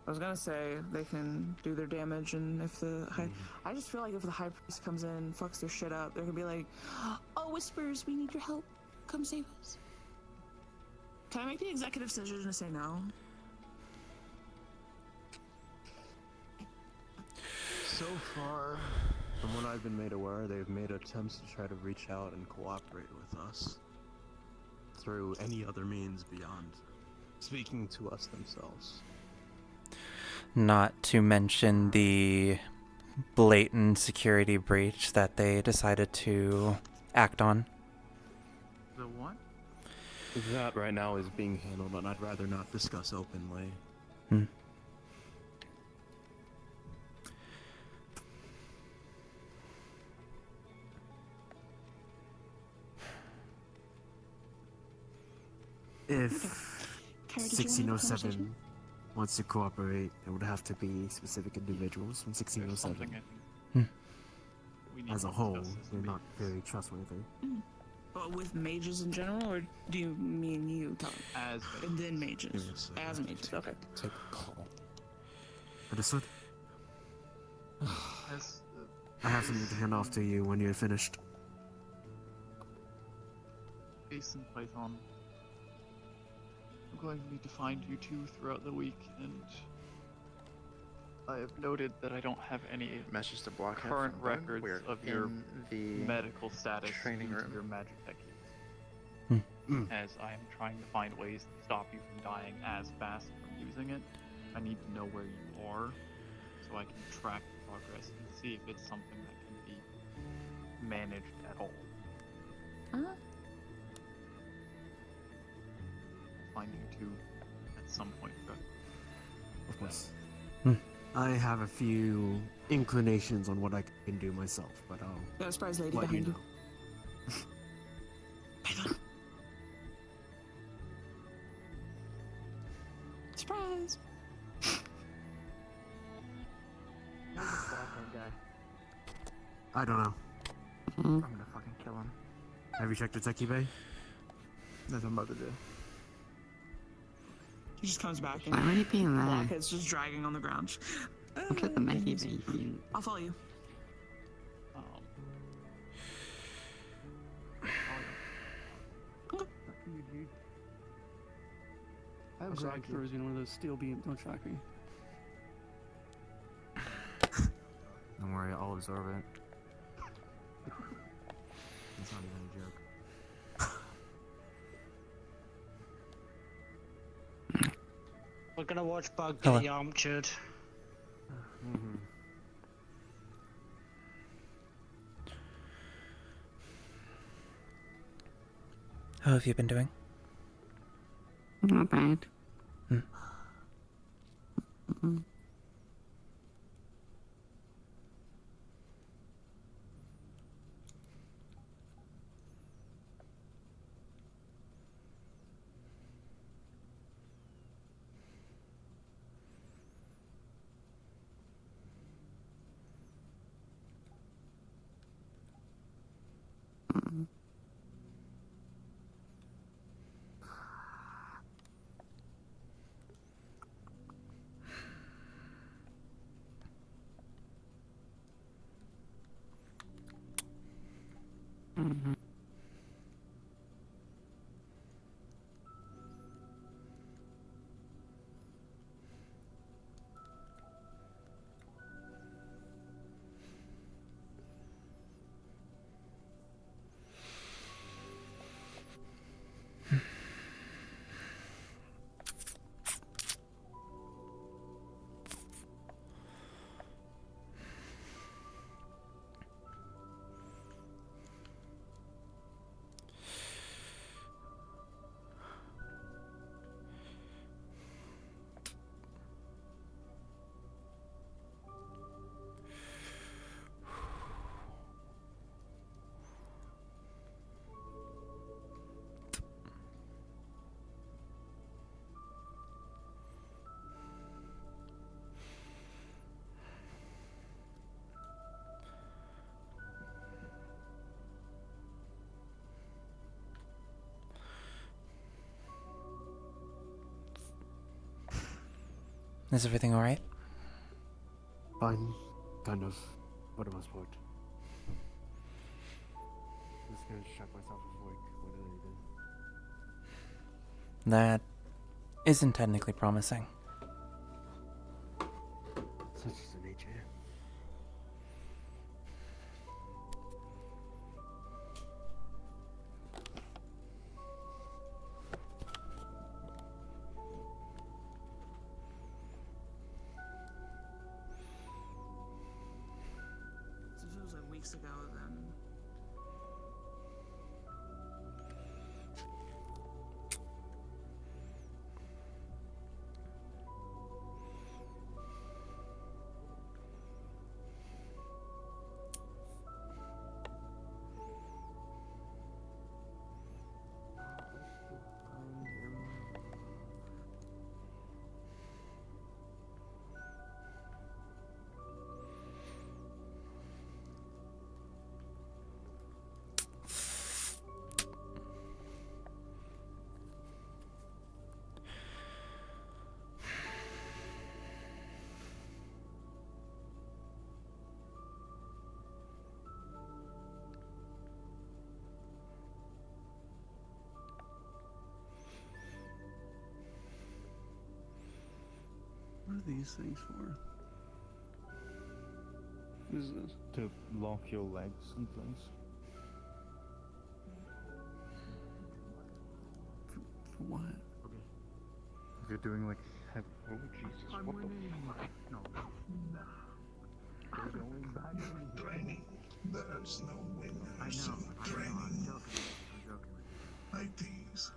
Speaker 8: I was gonna say they can do their damage, and if the high, I just feel like if the high priest comes in and fucks their shit up, they're gonna be like, "Oh, Whispers, we need your help. Come save us." Can I make the executive decision to say no?
Speaker 3: So far, from what I've been made aware, they've made attempts to try to reach out and cooperate with us through any other means beyond speaking to us themselves.
Speaker 4: Not to mention the blatant security breach that they decided to act on.
Speaker 7: The what?
Speaker 3: That right now is being handled, and I'd rather not discuss openly.
Speaker 10: If
Speaker 8: Kara, did you wanna have a
Speaker 10: 1607
Speaker 8: conversation?
Speaker 10: wants to cooperate, it would have to be specific individuals from
Speaker 7: There's something
Speaker 10: 1607.
Speaker 7: I think we need
Speaker 10: As a
Speaker 7: to
Speaker 10: whole,
Speaker 7: discuss as
Speaker 10: they're not
Speaker 7: mages.
Speaker 10: very trustworthy.
Speaker 8: But with mages in general, or do you mean you, Tom?
Speaker 7: As
Speaker 8: And then
Speaker 3: Give me a
Speaker 8: mages.
Speaker 3: second.
Speaker 8: As mages, okay.
Speaker 3: Take a call.
Speaker 10: Understood?
Speaker 7: as
Speaker 10: I have something to hand off to you when you're finished.
Speaker 7: Ace and Python. I'm going to need to find you two throughout the week, and I have noted that I don't have any
Speaker 11: Message to Blockhead
Speaker 7: current
Speaker 11: from Bug.
Speaker 7: records
Speaker 11: We're
Speaker 7: of your
Speaker 11: in the
Speaker 7: medical status
Speaker 11: training
Speaker 7: due to
Speaker 11: room.
Speaker 7: your magic tech
Speaker 4: Hmm.
Speaker 7: use. As I am trying to find ways to stop you from dying as fast from using it, I need to know where you are so I can track progress and see if it's something that can be managed at all. Find you two at some point, Greg.
Speaker 10: Of course.
Speaker 4: Hmm.
Speaker 10: I have a few inclinations on what I can do myself, but I'll
Speaker 8: Got a surprise lady
Speaker 10: let you
Speaker 8: behind you.
Speaker 10: know.
Speaker 8: Python. Surprise!
Speaker 10: I don't know.
Speaker 11: I'm gonna fucking kill him.
Speaker 10: Have you checked the techie bay?
Speaker 11: That's what I'm about to do.
Speaker 8: He just comes back
Speaker 2: Why
Speaker 8: and
Speaker 2: would he be in there?
Speaker 8: Blockhead's just dragging on the ground.
Speaker 2: Look at the Mickey baby.
Speaker 8: I'll follow you.
Speaker 1: I have drag throws, one of those steel beams. Don't track me.
Speaker 6: Don't worry, I'll absorb it. It's not even a joke.
Speaker 12: We're gonna watch Bug
Speaker 4: Hello.
Speaker 12: get yarmtured.
Speaker 4: How have you been doing?
Speaker 2: Not bad.
Speaker 4: Hmm. Is everything alright?
Speaker 10: Fine. Kind of. For the most part. Just gonna check myself before what did I do?
Speaker 4: That isn't technically promising.
Speaker 10: Such is the nature.
Speaker 8: So if it was like weeks ago, then
Speaker 1: What are these things for? What is this?
Speaker 7: To lock your legs in place.
Speaker 1: For what?
Speaker 7: If you're doing like heavy. Oh Jesus!
Speaker 11: I'm
Speaker 7: What
Speaker 11: winning. No.
Speaker 7: You're going back in
Speaker 9: Training. There's no
Speaker 11: I
Speaker 9: winners
Speaker 11: know.
Speaker 9: in
Speaker 11: I'm
Speaker 9: training
Speaker 11: joking. I'm joking.
Speaker 9: like these.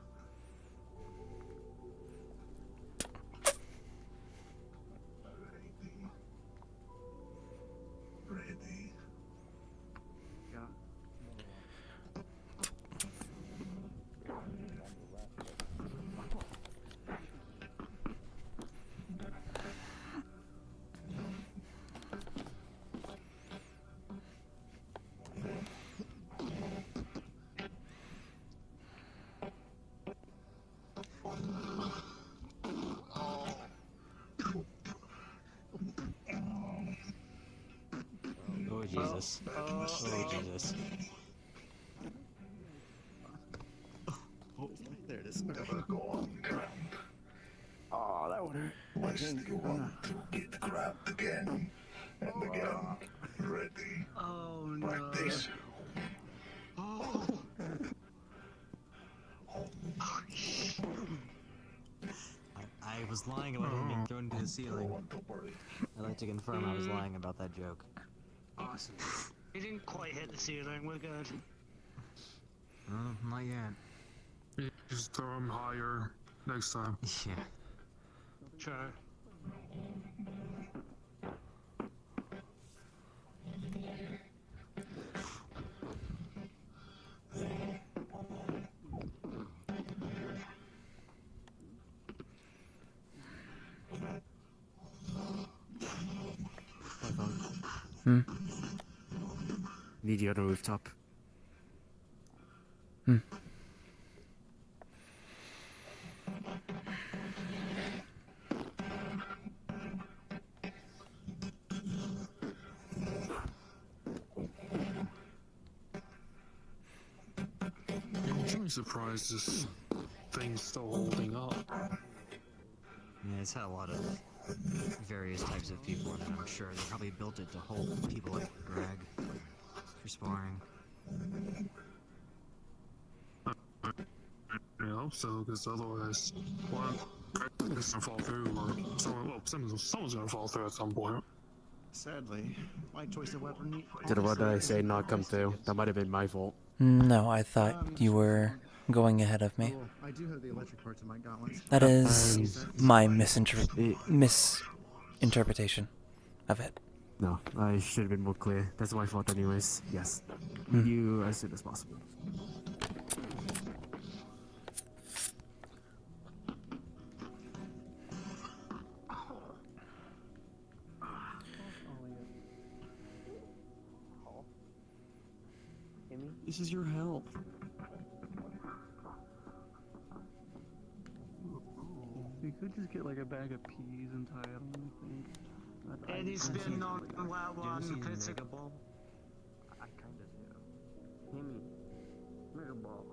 Speaker 9: Ready.
Speaker 11: Yeah.
Speaker 6: Oh Jesus. Oh Jesus.
Speaker 3: Oh, there it is.
Speaker 9: Never go on ground.
Speaker 11: Oh, that would hurt.
Speaker 9: Unless you want to get grabbed again and again. Ready.
Speaker 11: Oh no.
Speaker 9: Like this.
Speaker 11: Oh.
Speaker 6: I was lying about him being thrown into the ceiling. I'd like to confirm I was lying about that joke.
Speaker 11: Awesome. He didn't quite hit the ceiling. We're good.
Speaker 6: Not yet.
Speaker 9: Just throw him higher next time.
Speaker 6: Yeah.
Speaker 11: Sure.
Speaker 4: Hmm?
Speaker 10: Need you on the rooftop.
Speaker 4: Hmm.
Speaker 9: I'm really surprised this thing's still holding up.
Speaker 6: Yeah, it's had a lot of various types of people in it, I'm sure. They probably built it to hold people like Greg for sparring.
Speaker 9: I hope so, because otherwise, well, it's gonna fall through, or someone's gonna fall through at some point.
Speaker 11: Sadly, my choice of weapon.
Speaker 10: Did what I say not come through? That might have been my fault.
Speaker 4: No, I thought you were going ahead of me.
Speaker 11: Cool. I do have the electric parts in my gauntlets.
Speaker 4: That is my
Speaker 10: It-
Speaker 4: misinterpretation of it.
Speaker 10: No, I should have been more clear. That's my fault anyways. Yes.
Speaker 4: Hmm.
Speaker 10: You as soon as possible.
Speaker 1: This is your help. Be could just get like a bag of peas and tie it on, I think.
Speaker 11: It needs to be a non-wet
Speaker 6: Do you
Speaker 11: one.
Speaker 6: see
Speaker 11: It's
Speaker 6: Mega Ball? I kinda do.
Speaker 1: Give me Mega Ball.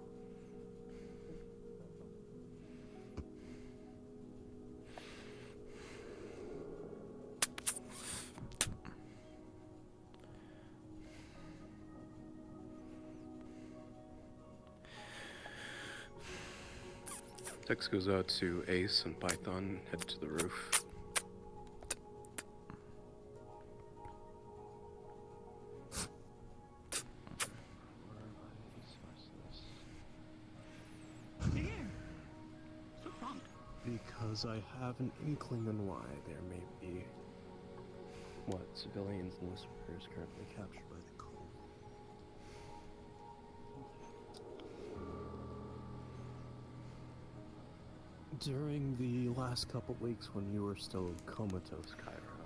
Speaker 3: Text goes out to Ace and Python, head to the roof. Because I have an inkling on why there may be civilians and whisperers currently captured by the cult. During the last couple weeks when you were still comatose, Cairo,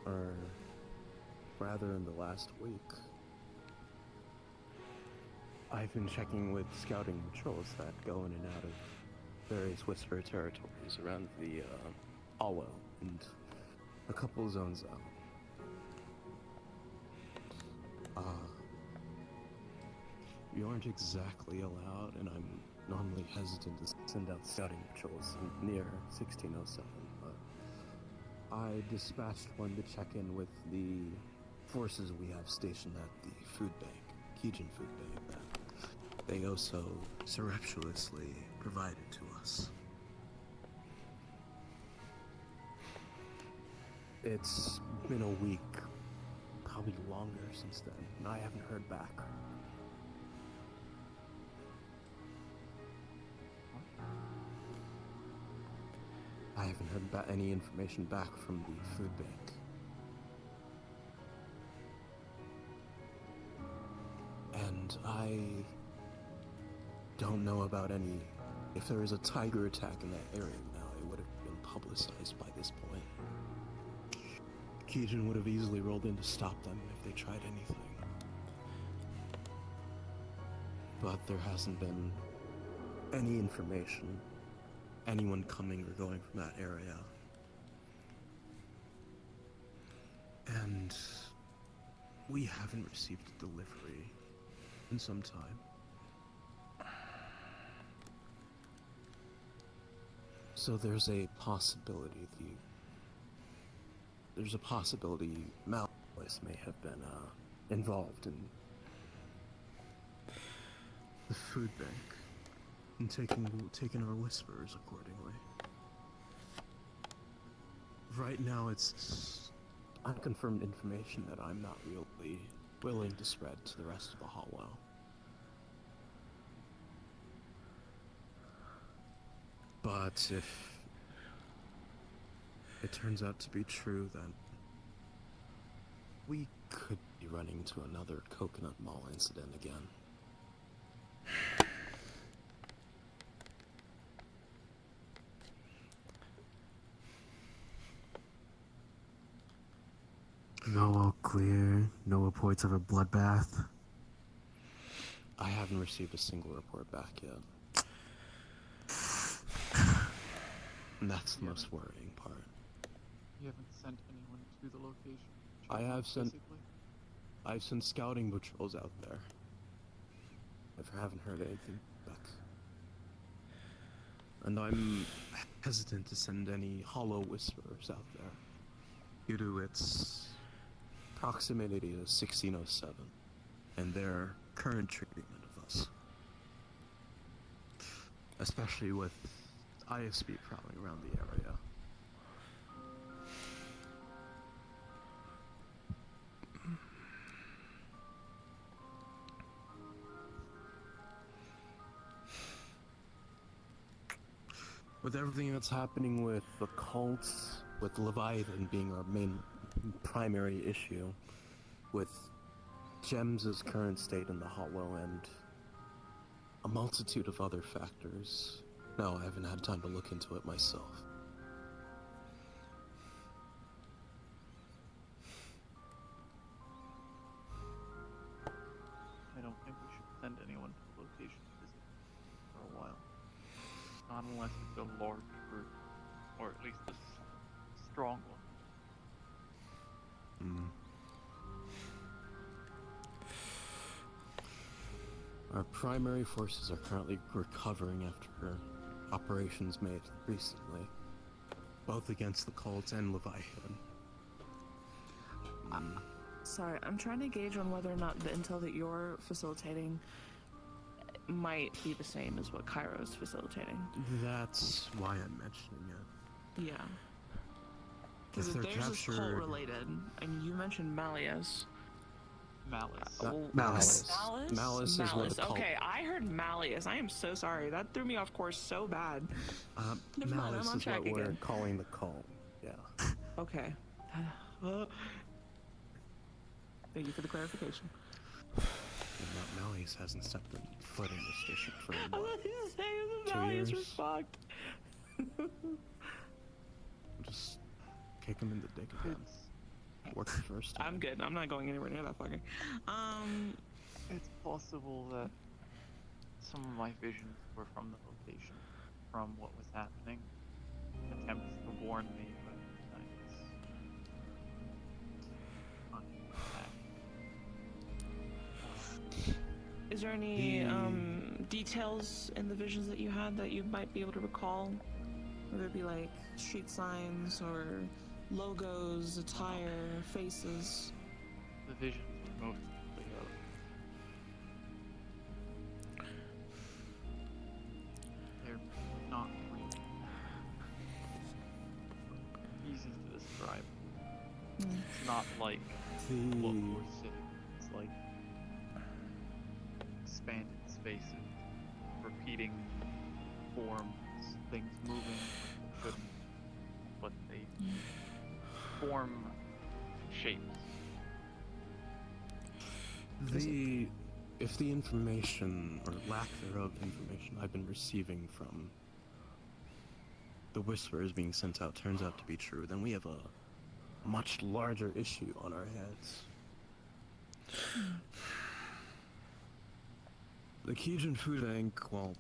Speaker 3: or rather in the last week, I've been checking with scouting patrols that go in and out of various whisper territories around the Hollow and a couple zones out. We aren't exactly allowed, and I'm normally hesitant to send out scouting patrols near 1607, but I dispatched one to check in with the forces we have stationed at the food bank, Kijin food bank, that they also surreptitiously provided to us. It's been a week, probably longer since then, and I haven't heard back. I haven't heard any information back from the food bank. And I don't know about any... If there was a tiger attack in that area now, it would have been publicized by this point. Kijin would have easily rolled in to stop them if they tried anything. But there hasn't been any information, anyone coming or going from that area. And we haven't received a delivery in some time. So there's a possibility Malice may have been involved in the food bank and taking our whispers accordingly. Right now it's unconfirmed information that I'm not really willing to spread to the rest of the Hollow. But if it turns out to be true, then we could be running into another Coconut Mall incident again.
Speaker 10: No all clear, no reports of a bloodbath.
Speaker 3: I haven't received a single report back yet. And that's the most worrying part.
Speaker 7: You haven't sent anyone to the location?
Speaker 3: I've sent scouting patrols out there. I haven't heard anything back. And I'm hesitant to send any hollow whisperers out there due to its proximity to 1607 and their current treatment of us. Especially with ISB prowling around the area. With everything that's happening with the cults, with Leviathan being our main primary issue, with Gems' current state in the Hollow, and a multitude of other factors. No, I haven't had time to look into it myself.
Speaker 7: I don't think we should send anyone into the location physically for a while. Not unless it's a large group, or at least a strong one.
Speaker 3: Hmm. Our primary forces are currently recovering after operations made recently, both against the cult and Leviathan.
Speaker 8: Sorry, I'm trying to gauge on whether or not the intel that you're facilitating might be the same as what Cairo's facilitating.
Speaker 3: That's why I'm mentioning it.
Speaker 8: Yeah. Because
Speaker 3: If
Speaker 8: if
Speaker 3: they're
Speaker 8: theirs is cult
Speaker 3: captured-
Speaker 8: related, and you mentioned Malleus.
Speaker 7: Malice.
Speaker 3: Malice.
Speaker 8: Malice?
Speaker 3: Malice is what the cult.
Speaker 8: Okay, I heard Malleus. I am so sorry. That threw me off course so bad. Never mind,
Speaker 3: Malice
Speaker 8: I'm on
Speaker 3: is
Speaker 8: track
Speaker 3: what we're
Speaker 8: again.
Speaker 3: calling the cult. Yeah.
Speaker 8: Okay. Thank you for the clarification.
Speaker 3: Malleus hasn't stepped a foot in this district for
Speaker 8: I
Speaker 3: what,
Speaker 8: was saying the
Speaker 3: 2
Speaker 8: Malleus
Speaker 3: years?
Speaker 8: was fucked.
Speaker 3: Just kick him in the dick again. Worked the first time.
Speaker 8: I'm good. I'm not going anywhere near that fucker.
Speaker 7: It's possible that some of my visions were from the location, from what was happening. Attempts to warn me, but I guess
Speaker 8: Is there any details in the visions that you had that you might be able to recall? Whether it be like street signs or logos, attire, faces.
Speaker 7: the visions were mostly they're not really easy to describe. It's not like what we're seeing. It's like expanded spaces, repeating forms, things moving when they shouldn't, but they form shapes.
Speaker 3: If the information, or lack thereof information I've been receiving from the Whisperers being sent out turns out to be true, then we have a much larger issue on our hands. The Kijin Food Bank, well,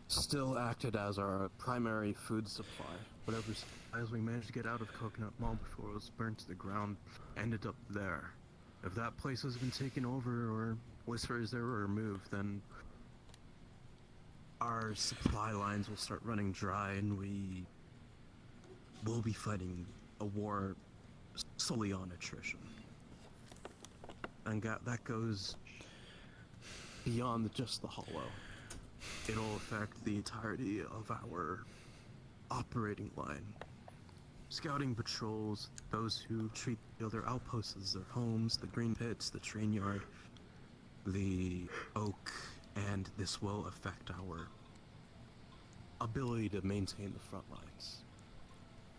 Speaker 3: still acted as our primary food supply. Whatever supplies we managed to get out of Coconut Mall before it was burnt to the ground ended up there. If that place has been taken over or Whisperers there were removed, then our supply lines will start running dry and we will be fighting a war solely on attrition. And that goes beyond just the Hollow. It'll affect the entirety of our operating line. Scouting patrols, those who treat the other outposts as their homes, the green pits, the train yard, the oak, and this will affect our ability to maintain the front lines,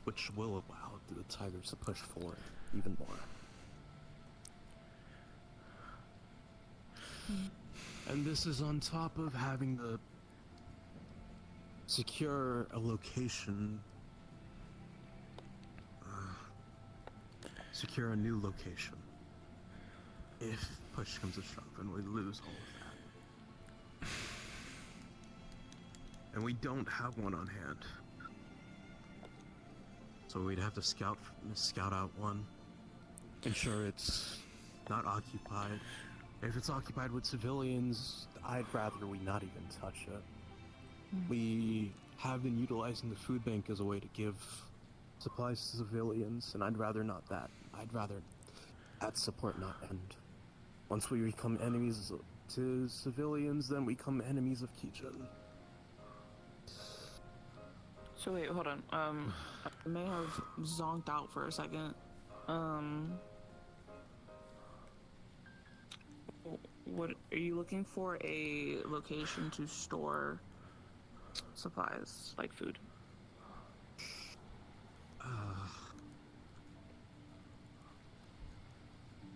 Speaker 3: which will allow the Tigers to push forward even more. And this is on top of having to secure a location, secure a new location. If push comes to shove and we lose all of that. And we don't have one on hand. So we'd have to scout out one, ensure it's not occupied. If it's occupied with civilians, I'd rather we not even touch it. We have been utilizing the food bank as a way to give supplies to civilians, and I'd rather not that. I'd rather that support not end. Once we become enemies to civilians, then we become enemies of Kijin.
Speaker 8: So wait, hold on. I may have zonked out for a second. What are you looking for? A location to store supplies like food?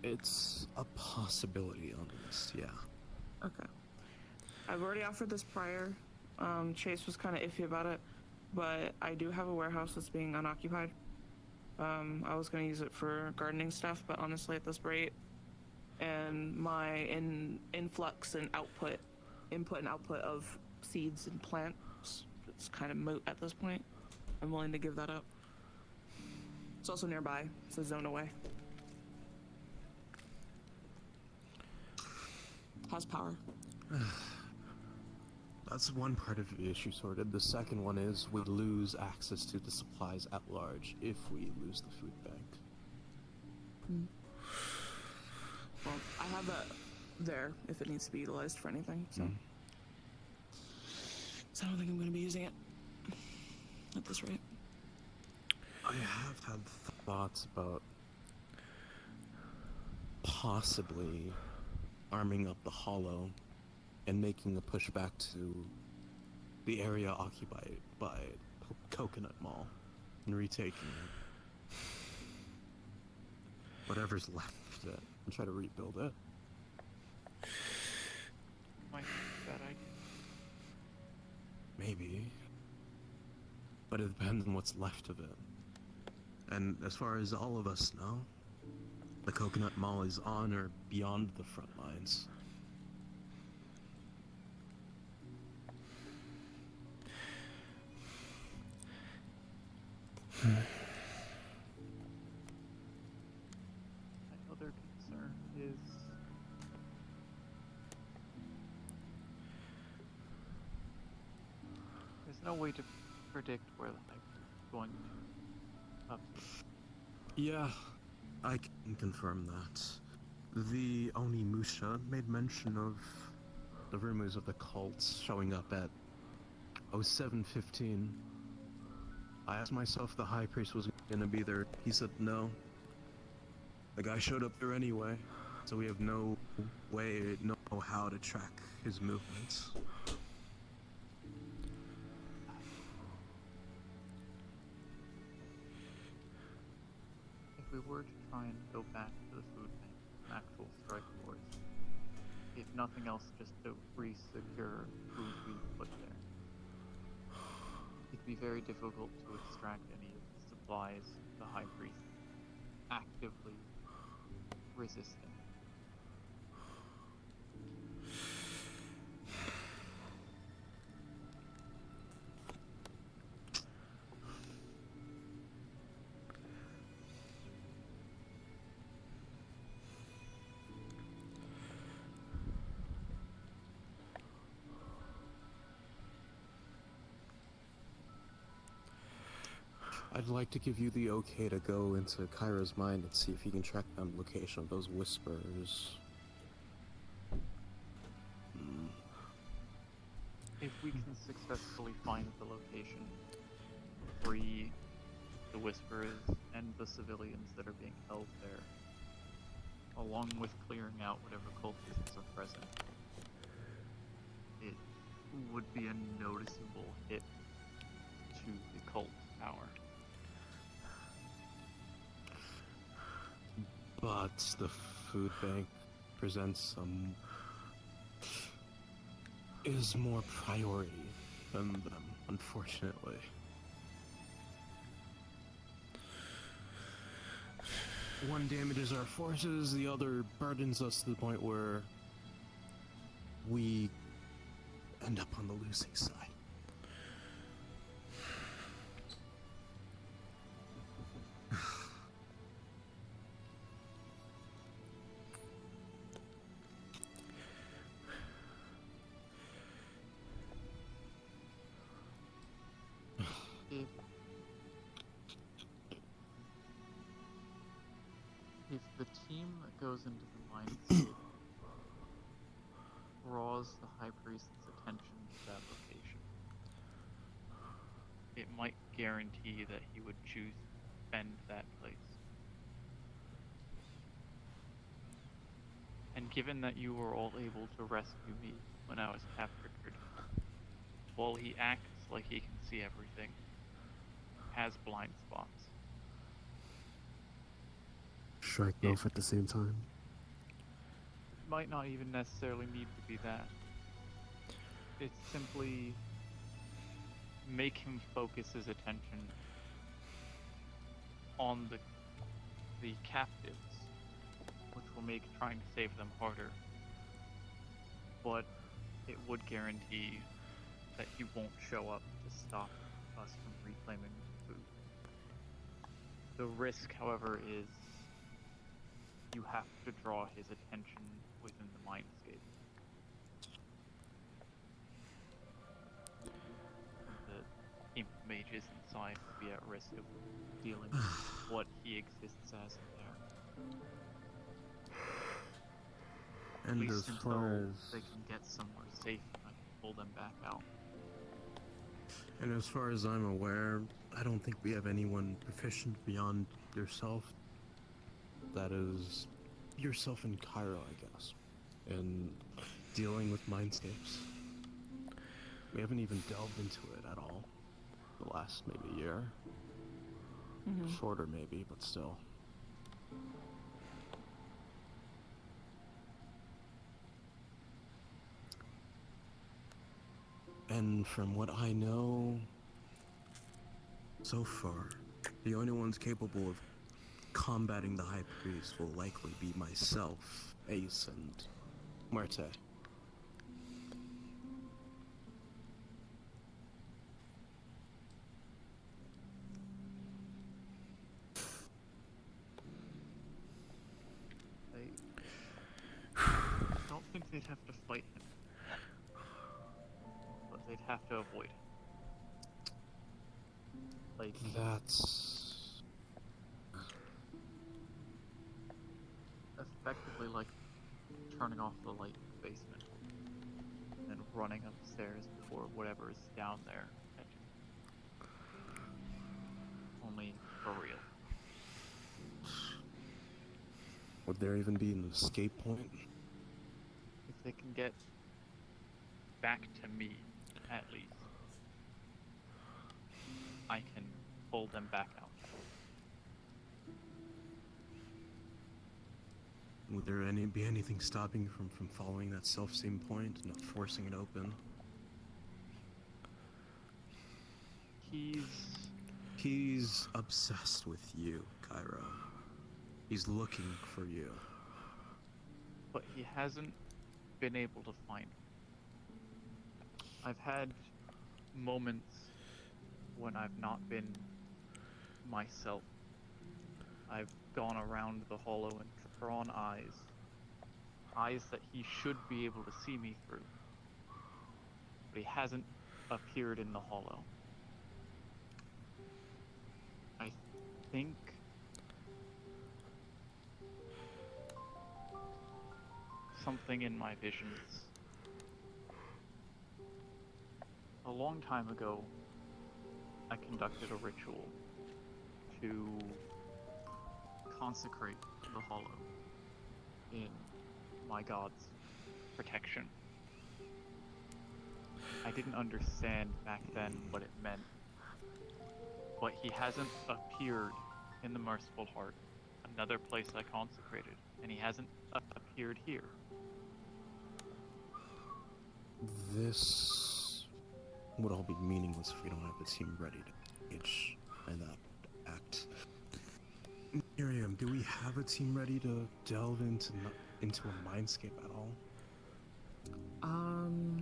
Speaker 3: It's a possibility on this, yeah.
Speaker 8: Okay. I've already offered this prior. Chase was kind of iffy about it, but I do have a warehouse that's being unoccupied. I was gonna use it for gardening stuff, but honestly, at this rate, and my influx and input and output of seeds and plants, it's kind of moot at this point. I'm willing to give that up. It's also nearby. It's a zone away. Has power.
Speaker 3: That's one part of the issue sorted. The second one is we lose access to the supplies at large if we lose the food bank.
Speaker 8: Well, I have that there if it needs to be utilized for anything, so. So I don't think I'm going to be using it at this rate.
Speaker 3: I have had thoughts about possibly arming up the hollow and making a push back to the area occupied by Coconut Mall and retaking whatever's left of it and try to rebuild it.
Speaker 7: Might be a bad idea.
Speaker 3: Maybe. But it depends on what's left of it. And as far as all of us know, the Coconut Mall is on or beyond the front lines.
Speaker 7: My other concern is there's no way to predict where the hype is going to up.
Speaker 3: Yeah, I can confirm that. The Onimusha made mention of the rumors of the cults showing up at 07:15. I asked myself if the High Priest was gonna be there. He said no. The guy showed up there anyway, so we have no way, no how to track his movements.
Speaker 7: If we were to try and go back to the food bank, an actual strike force, if nothing else, just to re-secure food we put there, it'd be very difficult to extract any of the supplies the High Priest actively resisting.
Speaker 3: I'd like to give you the okay to go into Kyra's mind and see if you can track down the location of those whispers.
Speaker 7: If we can successfully find the location, free the Whisperers and the civilians that are being held there, along with clearing out whatever cultists are present, it would be a noticeable hit to the cult power.
Speaker 3: But the food bank presents is more priority than them, unfortunately. One damages our forces, the other burdens us to the point where we end up on the losing side.
Speaker 7: If the team that goes into the mines draws the High Priest's attention to that location, it might guarantee that he would choose to defend that place. And given that you were all able to rescue me when I was captured, while he acts like he can see everything, has blind spots.
Speaker 10: Strike both at the same time.
Speaker 7: Might not even necessarily need to be that. It's simply make him focus his attention on the captives, which will make trying to save them harder. But it would guarantee that he won't show up to stop us from reclaiming food. The risk, however, is you have to draw his attention within the mindscape. The imp mages inside will be at risk of dealing with what he exists as in there. At
Speaker 3: And
Speaker 7: least
Speaker 3: as
Speaker 7: until
Speaker 3: far as
Speaker 7: they can get somewhere safe and I can pull them back out.
Speaker 3: And as far as I'm aware, I don't think we have anyone proficient beyond yourself. That is yourself and Cairo, I guess. And dealing with mindscapes. We haven't even delved into it at all. The last maybe year. Shorter maybe, but still. And from what I know, so far, the only ones capable of combating the High Priest will likely be myself, Ace, and Muerte.
Speaker 7: I don't think they'd have to fight him, but they'd have to avoid him. Like,
Speaker 3: that's
Speaker 7: effectively like turning off the light in the basement and running upstairs before whatever is down there catches you. Only for real.
Speaker 3: Would there even be an escape point?
Speaker 7: If they can get back to me, at least, I can pull them back out.
Speaker 3: Would there be anything stopping you from following that self-same point and not forcing it open? He's obsessed with you, Cairo. He's looking for you.
Speaker 7: But he hasn't been able to find me. I've had moments when I've not been myself. I've gone around the hollow and drawn eyes that he should be able to see me through. But he hasn't appeared in the hollow. I think something in my visions. A long time ago, I conducted a ritual to consecrate the hollow in my god's protection. I didn't understand back then what it meant, but he hasn't appeared in the Merciful Heart, another place I consecrated, and he hasn't appeared here.
Speaker 3: This would all be meaningless if we don't have the team ready to engage in that act. Miriam, do we have a team ready to delve into a mindscape at all?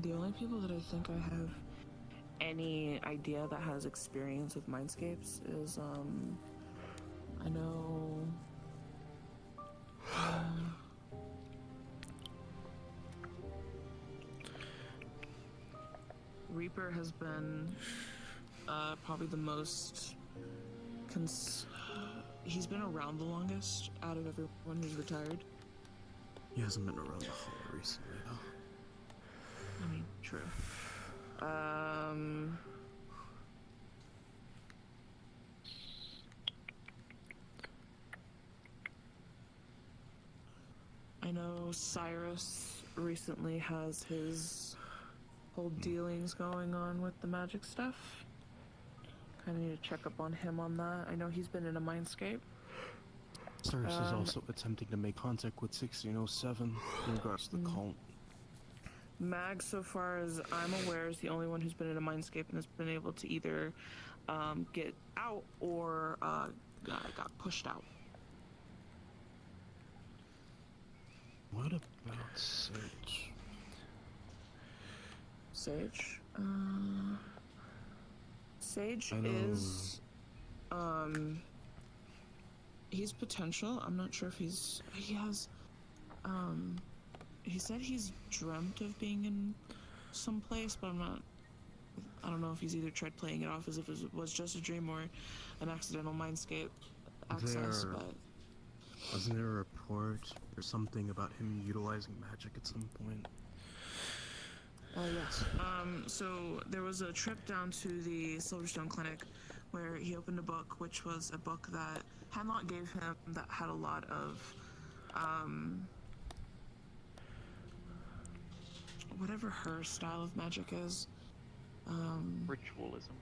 Speaker 8: The only people that I think I have any idea that has experience with mindscapes is, I know, Reaper has been, probably the most, he's been around the longest out of everyone who's retired.
Speaker 3: He hasn't been around the hall recently, though.
Speaker 8: I mean, true. I know Cyrus recently has his whole dealings going on with the magic stuff. Kind of need to check up on him on that. I know he's been in a mindscape.
Speaker 3: Cyrus is also attempting to make contact with 1607 in regards to the cult.
Speaker 8: Mag, so far as I'm aware, is the only one who's been in a mindscape and has been able to either get out or got pushed out.
Speaker 3: What about Sage?
Speaker 8: Sage. Sage
Speaker 3: I know-
Speaker 8: is he's potential. I'm not sure if he has he said he's dreamt of being in some place, but I don't know if he's either tried playing it off as if it was just a dream or an accidental mindscape access, but
Speaker 3: Wasn't there a report or something about him utilizing magic at some point?
Speaker 8: yes. So there was a trip down to the Silverstone Clinic where he opened a book, which was a book that Hanlock gave him that had a lot of whatever her style of magic is.
Speaker 7: Ritualism.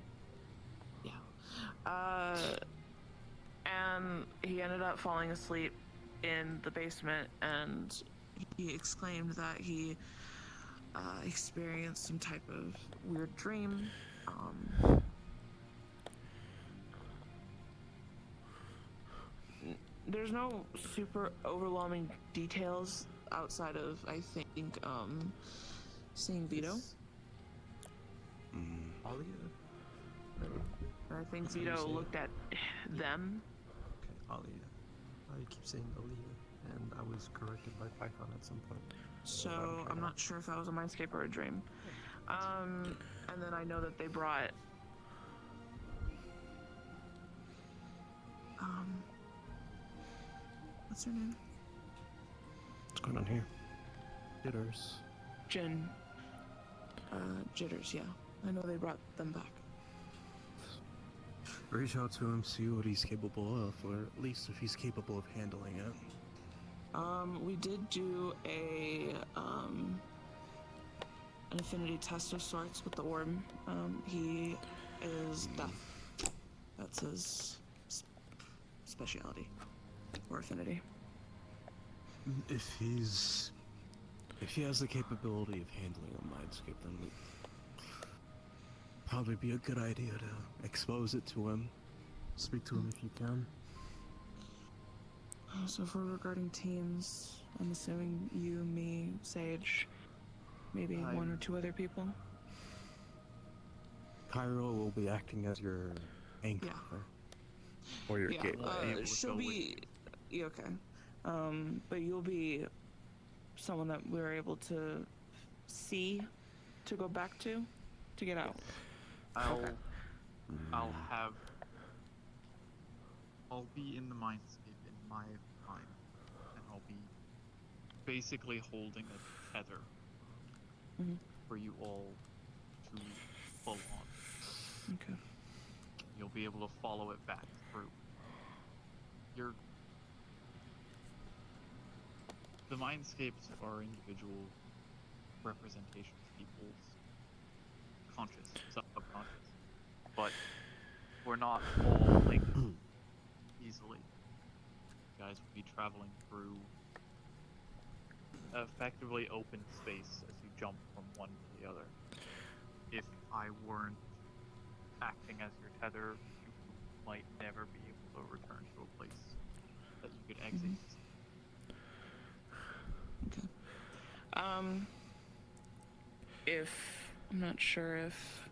Speaker 8: Yeah. And he ended up falling asleep in the basement, and he exclaimed that he experienced some type of weird dream. There's no super overwhelming details outside of, I think, seeing Vito.
Speaker 13: Alia?
Speaker 8: I think
Speaker 13: That's how you
Speaker 8: Vito
Speaker 13: say it?
Speaker 8: looked at them.
Speaker 13: Okay, Alia. I keep saying Alia, and I was corrected by Python at some point.
Speaker 8: So I'm not sure if that was a mindscape or a dream. And then I know that they brought what's her name?
Speaker 3: What's going on here? Jitters.
Speaker 8: Jen. Jitters, yeah. I know they brought them back.
Speaker 3: Reach out to him, see what he's capable of, or at least if he's capable of handling it.
Speaker 8: We did do an affinity test of sorts with the orb. He is death. That's his speciality or affinity.
Speaker 3: If he has the capability of handling a mindscape, then it'd probably be a good idea to expose it to him. Speak to him if you can.
Speaker 8: So for regarding teams, I'm assuming you, me, Sage, maybe one or two other people.
Speaker 3: Cairo will be acting as your anchor. Or your gateway.
Speaker 8: She'll be okay. But you'll be someone that we're able to see to go back to get out.
Speaker 7: I'll be in the mindscape in my mind, and I'll be basically holding a tether for you all to pull on.
Speaker 8: Okay.
Speaker 7: You'll be able to follow it back through. The mindscapes are individual representations of people's conscious, subconscious, but we're not all linked easily. You guys will be traveling through effectively open space as you jump from one to the other. If I weren't acting as your tether, you might never be able to return to a place that you could exit.
Speaker 8: Okay. I'm not sure if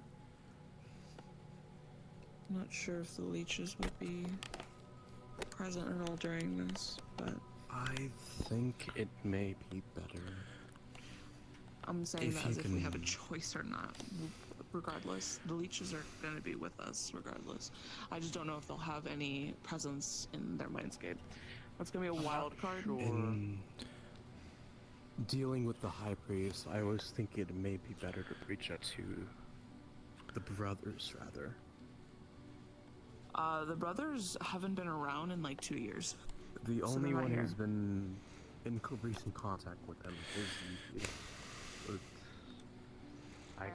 Speaker 8: the leeches would be present at all during this, but
Speaker 3: I think it may be better.
Speaker 8: I'm saying
Speaker 3: if
Speaker 8: that as if we have a
Speaker 3: can-
Speaker 8: choice or not. Regardless, the leeches are going to be with us regardless. I just don't know if they'll have any presence in their mindscape. That's going to be a wild card.
Speaker 3: In dealing with the High Priest, I always think it may be better to reach out to the brothers, rather.
Speaker 8: The brothers haven't been around in like 2 years.
Speaker 3: The
Speaker 8: So
Speaker 3: only
Speaker 8: they're not
Speaker 3: one
Speaker 8: here.
Speaker 3: who's been in recent contact with them is I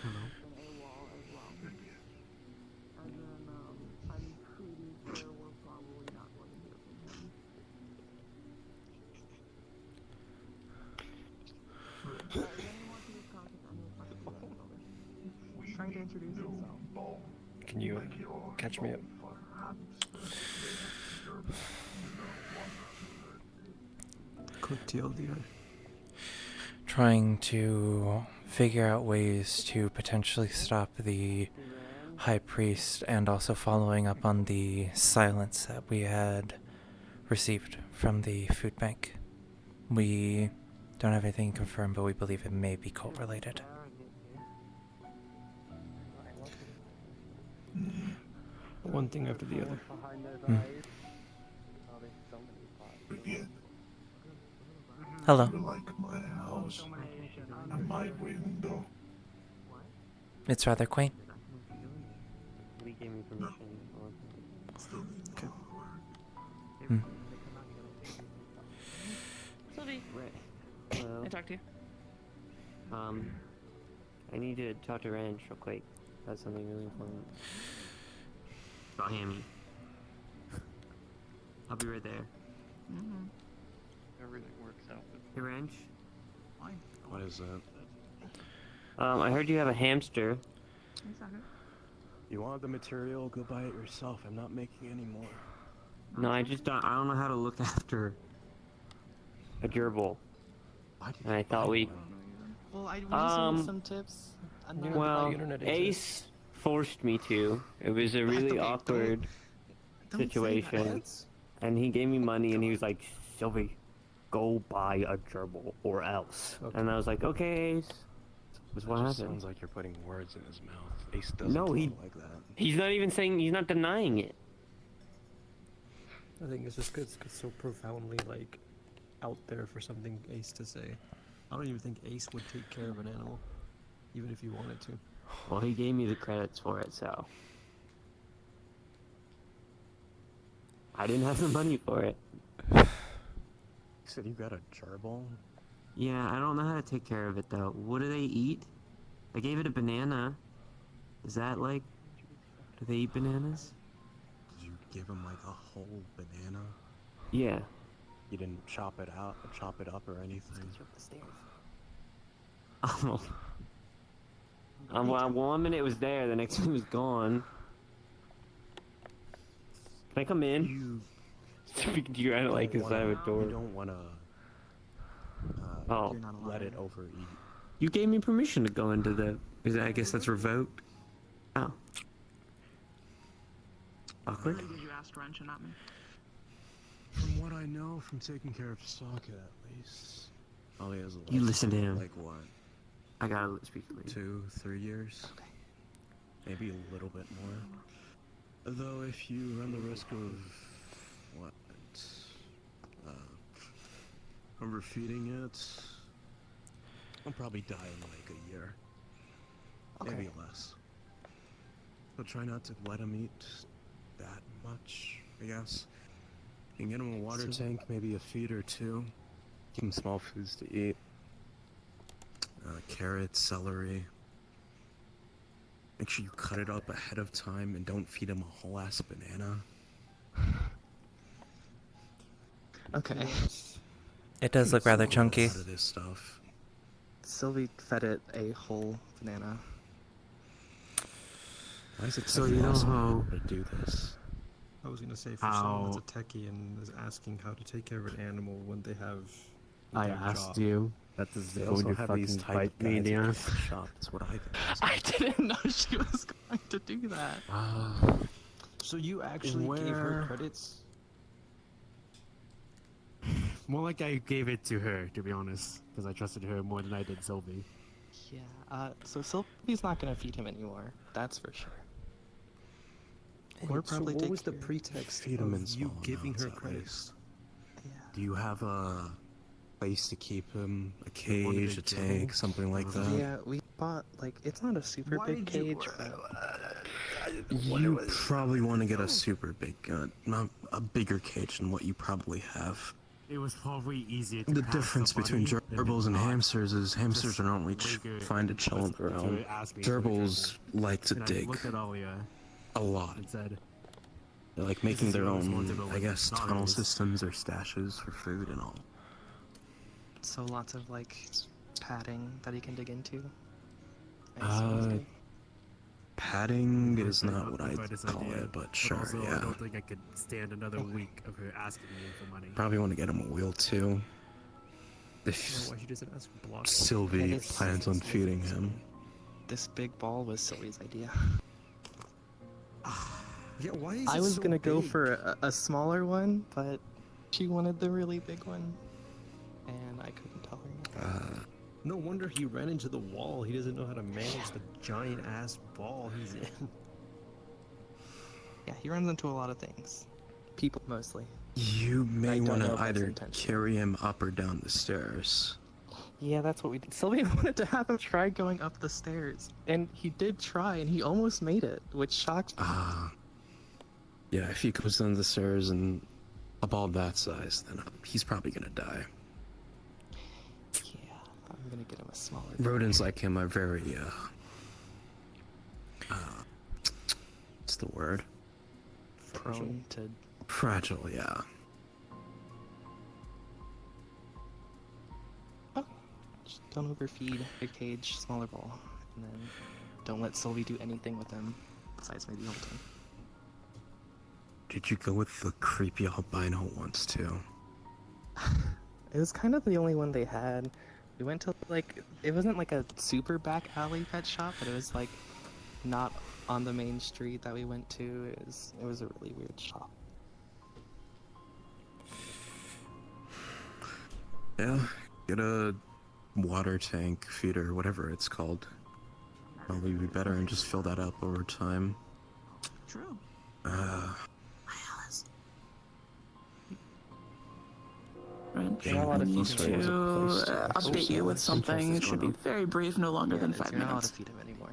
Speaker 3: Hello?
Speaker 1: He's trying to introduce himself.
Speaker 13: Catch me up. Quick TLDR.
Speaker 4: Trying to figure out ways to potentially stop the High Priest and also following up on the silence that we had received from the food bank. We don't have anything confirmed, but we believe it may be cult related.
Speaker 13: One thing after the other.
Speaker 4: Hello.
Speaker 14: Like my house and my window.
Speaker 4: It's rather quaint.
Speaker 15: Lee gave me permission.
Speaker 13: Okay.
Speaker 4: Hmm.
Speaker 15: Sylvie. Hello.
Speaker 8: I talk to you.
Speaker 15: I need to talk to Ranch real quick. That's something really important. About Hammy. I'll be right there.
Speaker 7: Everything works out.
Speaker 15: Hey, Ranch.
Speaker 3: What is that?
Speaker 15: I heard you have a hamster.
Speaker 3: You want the material? Go buy it yourself. I'm not making any more.
Speaker 15: No, I don't know how to look after a gerbil. And I thought we...
Speaker 16: Well, we just need some tips.
Speaker 15: Well, Ace forced me to. It was a really awkward situation. And he gave me money and he was like, Sylvie, go buy a gerbil or else.
Speaker 13: Okay.
Speaker 15: And I was like, okay, Ace. That's what happened.
Speaker 3: Sounds like you're putting words in his mouth. Ace doesn't
Speaker 15: No, he
Speaker 3: like that.
Speaker 15: He's not even saying, he's not denying it.
Speaker 13: I think it's just 'cause it's so profoundly like out there for something Ace to say. I don't even think Ace would take care of an animal, even if he wanted to.
Speaker 15: Well, he gave me the credits for it, so I didn't have the money for it.
Speaker 3: You said you got a gerbil?
Speaker 15: Yeah, I don't know how to take care of it though. What do they eat? I gave it a banana. Is that like... Do they eat bananas?
Speaker 3: Did you give him like a whole banana?
Speaker 15: Yeah.
Speaker 3: You didn't chop it up or anything?
Speaker 15: Oh. Well, 1 minute it was there, the next minute it was gone. Can I come in? Speaking to you, I don't like his side of a door.
Speaker 3: You don't wanna let it overeat.
Speaker 15: You gave me permission to go into the... I guess that's revoked. Oh. Awkward?
Speaker 8: Did you ask Wrench and not me?
Speaker 3: From what I know, from taking care of Sokka at least. Oh, he has a
Speaker 15: You listen to him.
Speaker 3: Like what?
Speaker 15: I gotta speak to you.
Speaker 3: 2-3 years? Okay. Maybe a little bit more. Though if you run the risk of... what? Overfeeding it... I'll probably die in like a year.
Speaker 16: Okay.
Speaker 3: Maybe less. So try not to let him eat that much, I guess. You can get him a water tank, maybe a feed or two. Give him small foods to eat. Carrots, celery. Make sure you cut it up ahead of time and don't feed him a whole ass banana.
Speaker 16: Okay.
Speaker 4: It does look rather chunky.
Speaker 3: Out of this stuff.
Speaker 16: Sylvie fed it a whole banana.
Speaker 3: Why is it
Speaker 10: So
Speaker 3: such
Speaker 10: you
Speaker 3: an
Speaker 10: know
Speaker 3: awesome
Speaker 10: how-
Speaker 3: to do this?
Speaker 13: I was gonna say, for someone that's a techie and is asking how to take care of an animal when they have
Speaker 10: I
Speaker 13: their
Speaker 10: asked
Speaker 13: job.
Speaker 10: you. That does
Speaker 3: They
Speaker 10: go
Speaker 3: also
Speaker 10: your
Speaker 3: have
Speaker 10: fucking
Speaker 3: these type
Speaker 10: bite
Speaker 3: of
Speaker 10: me in
Speaker 3: guys
Speaker 10: the
Speaker 3: at
Speaker 10: ass.
Speaker 3: the shop. That's what I think.
Speaker 16: I didn't know she was going to do that.
Speaker 13: So you actually gave her
Speaker 10: Where-
Speaker 13: credits?
Speaker 10: More like I gave it to her, to be honest, because I trusted her more than I did Sylvie.
Speaker 16: Yeah, so Sylvie's not gonna feed him anymore. That's for sure. We're
Speaker 13: So
Speaker 16: probably
Speaker 13: what was the
Speaker 16: taking-
Speaker 13: pretext
Speaker 3: Feed him in
Speaker 13: of you
Speaker 3: small
Speaker 13: giving her
Speaker 3: amounts at
Speaker 13: credits?
Speaker 3: Do you have a place to keep him? A
Speaker 10: You wanted
Speaker 3: cage,
Speaker 10: a
Speaker 3: a tank,
Speaker 10: gerbil?
Speaker 3: something like that?
Speaker 16: Yeah, we bought, like, it's not a super big cage, but...
Speaker 3: You probably want to get a super big, not a bigger cage than what you probably have.
Speaker 10: It was probably easier to
Speaker 3: The
Speaker 10: pass
Speaker 3: difference
Speaker 10: the
Speaker 3: between
Speaker 10: money than
Speaker 3: gerbils and
Speaker 10: not.
Speaker 3: hamsters is hamsters
Speaker 10: Just
Speaker 3: are normally
Speaker 10: trigger-
Speaker 3: find to chill on their
Speaker 10: to
Speaker 3: own.
Speaker 10: ask me for a
Speaker 3: Gerbils like to
Speaker 10: And I
Speaker 3: dig
Speaker 10: looked at Alia
Speaker 3: a lot.
Speaker 10: and said,
Speaker 3: They're like
Speaker 10: This
Speaker 3: making
Speaker 10: is
Speaker 3: their
Speaker 10: your
Speaker 3: own,
Speaker 10: responsibility,
Speaker 3: I guess,
Speaker 10: not
Speaker 3: tunnel
Speaker 10: ours.
Speaker 3: systems or stashes for food and all.
Speaker 16: So lots of, like, padding that he can dig into. I assume is good.
Speaker 3: Padding is not what
Speaker 10: I'd
Speaker 3: I'd
Speaker 10: this
Speaker 3: call
Speaker 10: idea,
Speaker 3: it, but sure,
Speaker 10: also, I
Speaker 3: yeah.
Speaker 10: don't think I could stand another week of her asking me for money.
Speaker 3: Probably want to get him a wheel too. If
Speaker 13: Why she doesn't ask Block?
Speaker 3: Sylvie
Speaker 16: it's-
Speaker 3: plans on feeding him.
Speaker 16: This big ball was Sylvie's idea.
Speaker 13: Yeah, why is
Speaker 16: I
Speaker 13: it
Speaker 16: was
Speaker 13: so
Speaker 16: gonna go
Speaker 13: big?
Speaker 16: for a smaller one, but she wanted the really big one, and I couldn't tell her no.
Speaker 13: No wonder he ran into the wall. He doesn't know how to manage the giant ass ball he's in.
Speaker 16: Yeah, he runs into a lot of things. People mostly.
Speaker 3: You may
Speaker 16: I don't
Speaker 3: want
Speaker 16: know
Speaker 3: to
Speaker 16: if that's
Speaker 3: either
Speaker 16: intentional.
Speaker 3: carry him up or down the stairs.
Speaker 16: Yeah, that's what we did. Sylvia wanted to have him try going up the stairs, and he did try, and he almost made it, which shocked me.
Speaker 3: Yeah, if he goes down the stairs and a ball that size, then he's probably gonna die.
Speaker 16: Yeah, I'm gonna get him a smaller.
Speaker 3: Rodents like him are very, what's the word?
Speaker 16: Prone to.
Speaker 3: Fragile, yeah.
Speaker 16: Just don't overfeed. Big cage, smaller ball, and then don't let Sylvie do anything with him besides maybe hold him.
Speaker 3: Did you go with the creepy albino ones too?
Speaker 16: It was kind of the only one they had. We went to like, it wasn't like a super back alley pet shop, but it was like not on the main street that we went to. It was a really weird shop.
Speaker 3: Yeah, get a water tank feeder, whatever it's called. Probably be better and just fill that up over time.
Speaker 8: True. Wrench,
Speaker 16: You're not allowed
Speaker 8: I
Speaker 16: to
Speaker 8: need
Speaker 16: feed
Speaker 8: to
Speaker 16: him.
Speaker 8: update you with something. It should be very brief, no longer than 5
Speaker 16: You're not allowed to
Speaker 8: minutes.
Speaker 16: feed him anymore.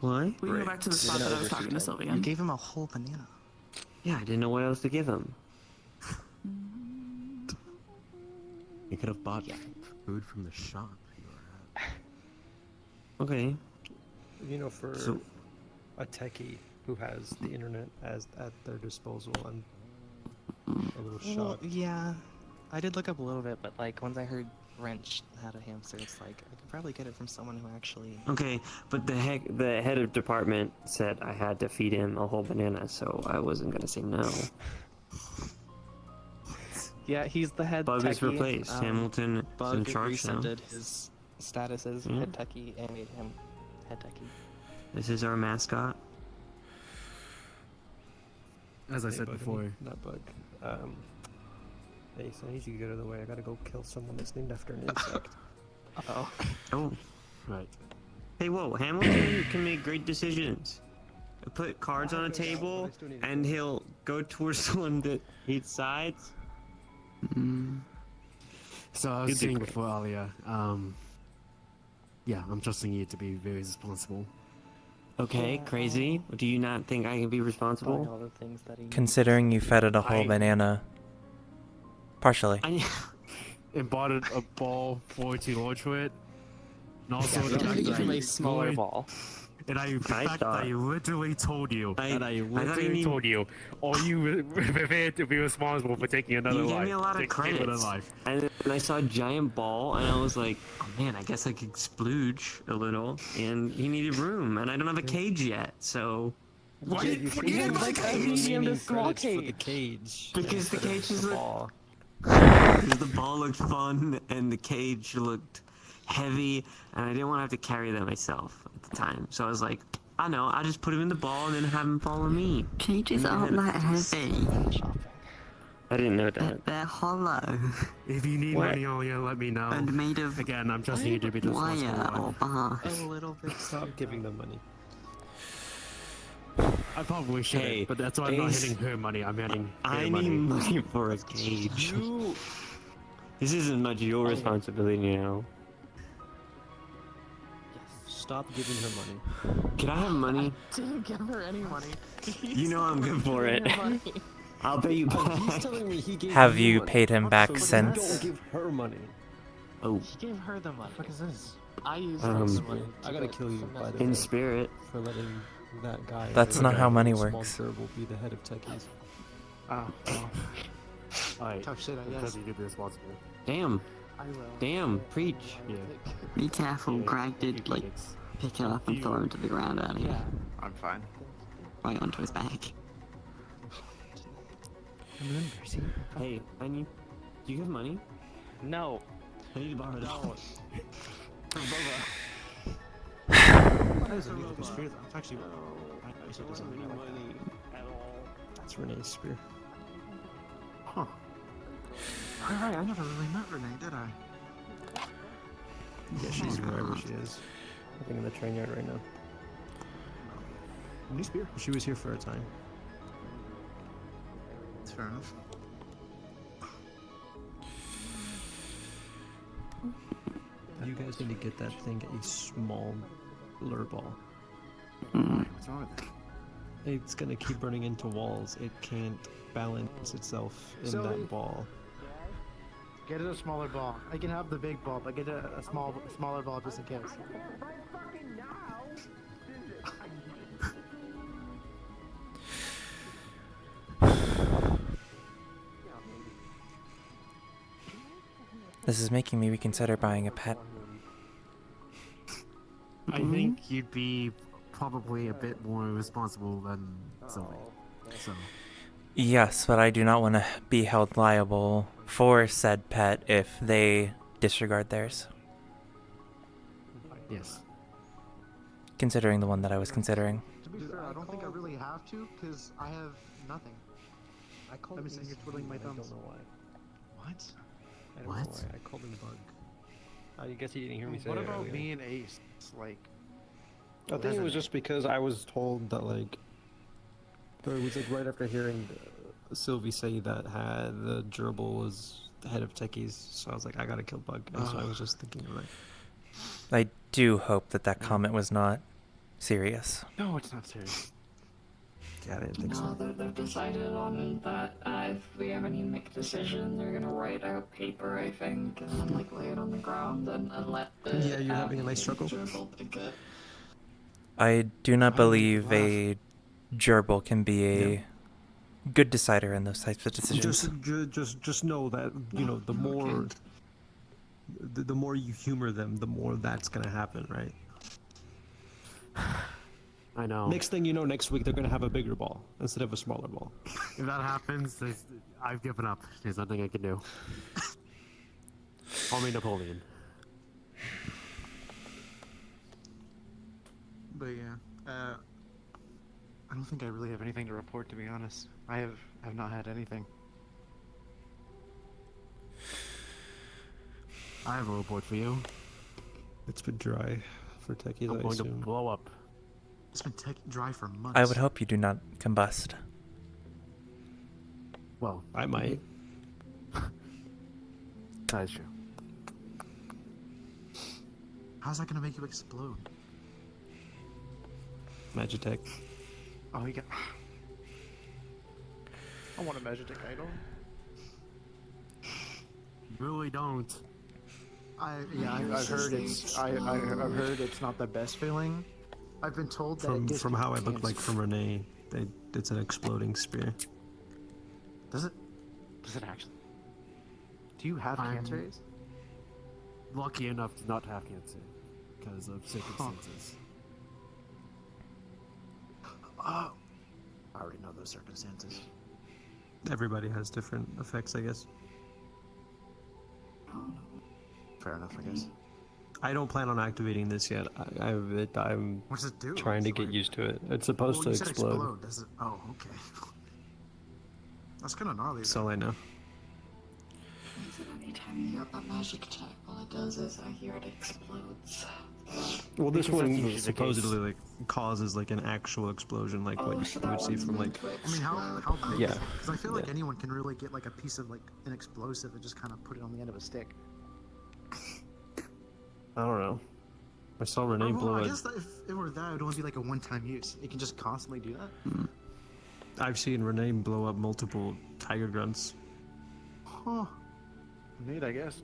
Speaker 15: What?
Speaker 8: We can go back to the spot that I was talking to Sylvia.
Speaker 16: You gave him a whole banana.
Speaker 15: Yeah, I didn't know what else to give him.
Speaker 3: You could have bought food from the shop you were at.
Speaker 15: Okay.
Speaker 13: You know, for
Speaker 15: So-
Speaker 13: a techie who has the internet as at their disposal, I'm a little
Speaker 16: Well,
Speaker 13: shocked.
Speaker 16: yeah, I did look up a little bit, but like once I heard Wrench had a hamster, it's like I could probably get it from someone who actually.
Speaker 15: Okay, but the head of department said I had to feed him a whole banana, so I wasn't gonna say no.
Speaker 16: Yeah, he's the head.
Speaker 15: Bug is
Speaker 16: techie.
Speaker 15: replaced. Hamilton is
Speaker 16: Bug
Speaker 15: in charge now.
Speaker 16: rescinded his status as
Speaker 15: Yeah.
Speaker 16: head techie and made him head techie.
Speaker 15: This is our mascot.
Speaker 10: As I
Speaker 13: Hey,
Speaker 10: said
Speaker 13: Bug,
Speaker 10: before.
Speaker 13: Not Bug. Hey, so I need you to get out of the way. I gotta go kill someone that's named after an insect.
Speaker 16: Uh-oh.
Speaker 15: Oh.
Speaker 10: Right.
Speaker 15: Hey, whoa, Hamilton can make great decisions. Put cards on a table, and he'll go towards the one that each sides.
Speaker 10: So I was saying before, Alia, yeah, I'm trusting you to be very responsible.
Speaker 15: Okay, crazy. Do you not think I can be
Speaker 16: Buying
Speaker 15: responsible?
Speaker 16: all the things that he.
Speaker 4: Considering you fed it a whole banana. Partially.
Speaker 10: And bought it a ball for it to launch with. And also
Speaker 16: Yeah,
Speaker 10: the fact
Speaker 16: give
Speaker 10: that
Speaker 16: him
Speaker 10: I
Speaker 16: a smaller
Speaker 10: literally-
Speaker 16: ball.
Speaker 10: And the fact that I literally told you. And I
Speaker 15: thought
Speaker 10: literally
Speaker 15: you
Speaker 10: told you. Are you prepared to be responsible for taking another
Speaker 15: You
Speaker 10: life?
Speaker 15: gave me a lot of
Speaker 10: Taking another
Speaker 15: credits.
Speaker 10: life.
Speaker 15: And then I saw a giant ball, and I was like, oh man, I guess I could splooge a little. And he needed room, and I don't have a cage yet, so.
Speaker 10: What?
Speaker 13: Yeah, you should give
Speaker 16: like a medium to small
Speaker 13: credits for the cage.
Speaker 15: Because the
Speaker 13: instead of
Speaker 15: cage is
Speaker 13: the
Speaker 15: like-
Speaker 13: ball.
Speaker 15: Because the ball looked fun, and the cage looked heavy, and I didn't want to have to carry that myself at the time. So I was like, I know, I'll just put him in the ball and then have him follow me.
Speaker 17: Cages aren't that heavy.
Speaker 15: I didn't know that.
Speaker 17: They're hollow.
Speaker 10: If you need
Speaker 15: What?
Speaker 10: money, Alia, let me know.
Speaker 17: And made of
Speaker 10: Again, I'm trusting you to be the responsible
Speaker 17: wire or
Speaker 10: one.
Speaker 17: bars.
Speaker 16: A little bit.
Speaker 13: Stop giving them money.
Speaker 10: I probably shouldn't,
Speaker 15: Hey,
Speaker 10: but that's why I'm not
Speaker 15: Ace,
Speaker 10: hitting her money. I'm hitting her
Speaker 15: I
Speaker 10: money.
Speaker 15: need money for a cage. This isn't much your responsibility now.
Speaker 13: Stop giving her money.
Speaker 15: Can I have money?
Speaker 16: Didn't give her any money.
Speaker 15: You know I'm good for it. I'll pay you
Speaker 13: Oh, he's
Speaker 15: back.
Speaker 13: telling me he gave
Speaker 4: Have
Speaker 13: you
Speaker 4: you
Speaker 13: money.
Speaker 4: paid him back
Speaker 13: So
Speaker 4: since?
Speaker 13: Don't give her money.
Speaker 15: Oh,
Speaker 16: He gave her the money. What is this? I used
Speaker 15: Um,
Speaker 16: this money.
Speaker 13: I gotta kill you, by the
Speaker 15: in
Speaker 13: way,
Speaker 15: spirit.
Speaker 13: for letting that guy.
Speaker 4: That's
Speaker 13: the
Speaker 4: not
Speaker 13: guy
Speaker 4: how
Speaker 13: with
Speaker 4: money
Speaker 13: the small
Speaker 4: works.
Speaker 13: gerbil be the head of techies.
Speaker 10: Alright,
Speaker 16: Tough shit, I
Speaker 10: I'm
Speaker 16: guess.
Speaker 10: trusting you to be responsible.
Speaker 15: Damn.
Speaker 16: I will.
Speaker 15: Damn, preach.
Speaker 10: Yeah.
Speaker 17: Be careful,
Speaker 10: Yeah,
Speaker 17: Greg
Speaker 10: a few
Speaker 17: did like
Speaker 10: credits.
Speaker 17: pick it up and throw him to the ground earlier.
Speaker 6: I'm fine.
Speaker 17: Right onto his back.
Speaker 15: Hey, I need. Do you have money?
Speaker 11: No.
Speaker 15: I need to borrow that.
Speaker 11: No.
Speaker 13: That is a really good spear, though. It's actually. I actually doesn't have money at all. That's Renee's spear.
Speaker 6: Huh. Alright, I never really met Renee, did I?
Speaker 13: Yeah, she's wherever she is. I think in the train yard right now.
Speaker 6: New spear.
Speaker 13: She was here for a time.
Speaker 6: That's fair enough.
Speaker 13: You guys need to get that thing a small lure ball.
Speaker 6: What's wrong with that?
Speaker 13: It's gonna keep running into walls. It can't balance itself in
Speaker 12: So
Speaker 13: that ball.
Speaker 12: Get it a smaller ball. I can have the big ball, but get it a smaller ball just in case.
Speaker 4: This is making me reconsider buying a pet.
Speaker 10: I think you'd be probably a bit more responsible than Sylvie. So.
Speaker 4: Yes, but I do not want to be held liable for said pet if they disregard theirs.
Speaker 10: Yes.
Speaker 4: Considering the one that I was considering.
Speaker 6: To be fair, I don't think I really have to, because I have nothing. I'm sitting here twiddling my thumbs.
Speaker 13: I don't know why.
Speaker 6: What?
Speaker 13: I don't know why. I called him Bug. I guess he didn't hear me say
Speaker 12: What
Speaker 13: it
Speaker 12: about
Speaker 13: earlier.
Speaker 12: me and Ace? Like,
Speaker 13: I think it was just because I was told that, like, or it was like right after hearing Sylvie say that the gerbil was the head of techies, so I was like, I gotta kill Bug, and so I was just thinking of it.
Speaker 4: I do hope that that comment was not serious.
Speaker 6: No, it's not serious.
Speaker 13: Yeah, I didn't think
Speaker 2: No,
Speaker 13: so.
Speaker 2: they've decided on that if we ever need to make a decision, they're gonna write out paper, I think, and then like lay it on the ground and let the
Speaker 13: Yeah, you're having a nice struggle.
Speaker 2: gerbil pick it.
Speaker 4: I do not believe a gerbil can be a good decider in those types of decisions.
Speaker 13: Just know that, you know, the more the more you humor them, the more that's gonna happen, right?
Speaker 10: I know.
Speaker 13: Next thing you know, next week they're gonna have a bigger ball instead of a smaller ball.
Speaker 10: If that happens, I've given up. There's nothing I can do. Call me Napoleon.
Speaker 6: But yeah, I don't think I really have anything to report, to be honest. I have not had anything.
Speaker 10: I have a report for you.
Speaker 13: It's been dry for techies,
Speaker 10: I'm
Speaker 13: I
Speaker 10: going to
Speaker 13: assume.
Speaker 10: blow up.
Speaker 6: It's been dry for months.
Speaker 4: I would hope you do not combust.
Speaker 10: Well,
Speaker 13: I might.
Speaker 10: That is true.
Speaker 6: How's that gonna make you explode?
Speaker 13: Magitech.
Speaker 6: Oh, you got.
Speaker 12: I want a Magitek idol.
Speaker 10: Really don't.
Speaker 6: I've heard I've heard it's not the best feeling. I've been told that it gives
Speaker 13: From how it
Speaker 6: people
Speaker 13: looked like
Speaker 6: cancer.
Speaker 13: from Renee, it's an exploding spear.
Speaker 6: Does it? Does it actually? Do you have cancer? Ace?
Speaker 10: Lucky enough to not have cancer because of circumstances.
Speaker 6: I already know those circumstances.
Speaker 13: Everybody has different effects, I guess.
Speaker 6: Fair enough, I guess.
Speaker 13: I don't plan on activating this yet. I'm
Speaker 6: What does it do?
Speaker 13: trying to get used to it. It's supposed
Speaker 6: Well,
Speaker 13: to
Speaker 6: you said
Speaker 13: explode.
Speaker 6: Does it? Oh, okay. That's kind of gnarly.
Speaker 13: That's all I know.
Speaker 2: Anytime you hear about magic check, all it does is I hear it explodes.
Speaker 13: Well, this
Speaker 10: Because that's
Speaker 13: one
Speaker 10: usually the
Speaker 13: supposedly like causes like an actual explosion, like what you would see from like.
Speaker 6: I mean, how big?
Speaker 13: Yeah.
Speaker 6: Because I feel like
Speaker 13: Yeah.
Speaker 6: anyone can really get like a piece of like an explosive and just kind of put it on the end of a stick.
Speaker 13: I don't know. I saw Renee blow
Speaker 6: I
Speaker 13: it.
Speaker 6: guess that if it were that, it would only be like a one-time use. You can just constantly do that.
Speaker 13: I've seen Renee blow up multiple tiger grunts.
Speaker 6: Huh. Neat, I guess.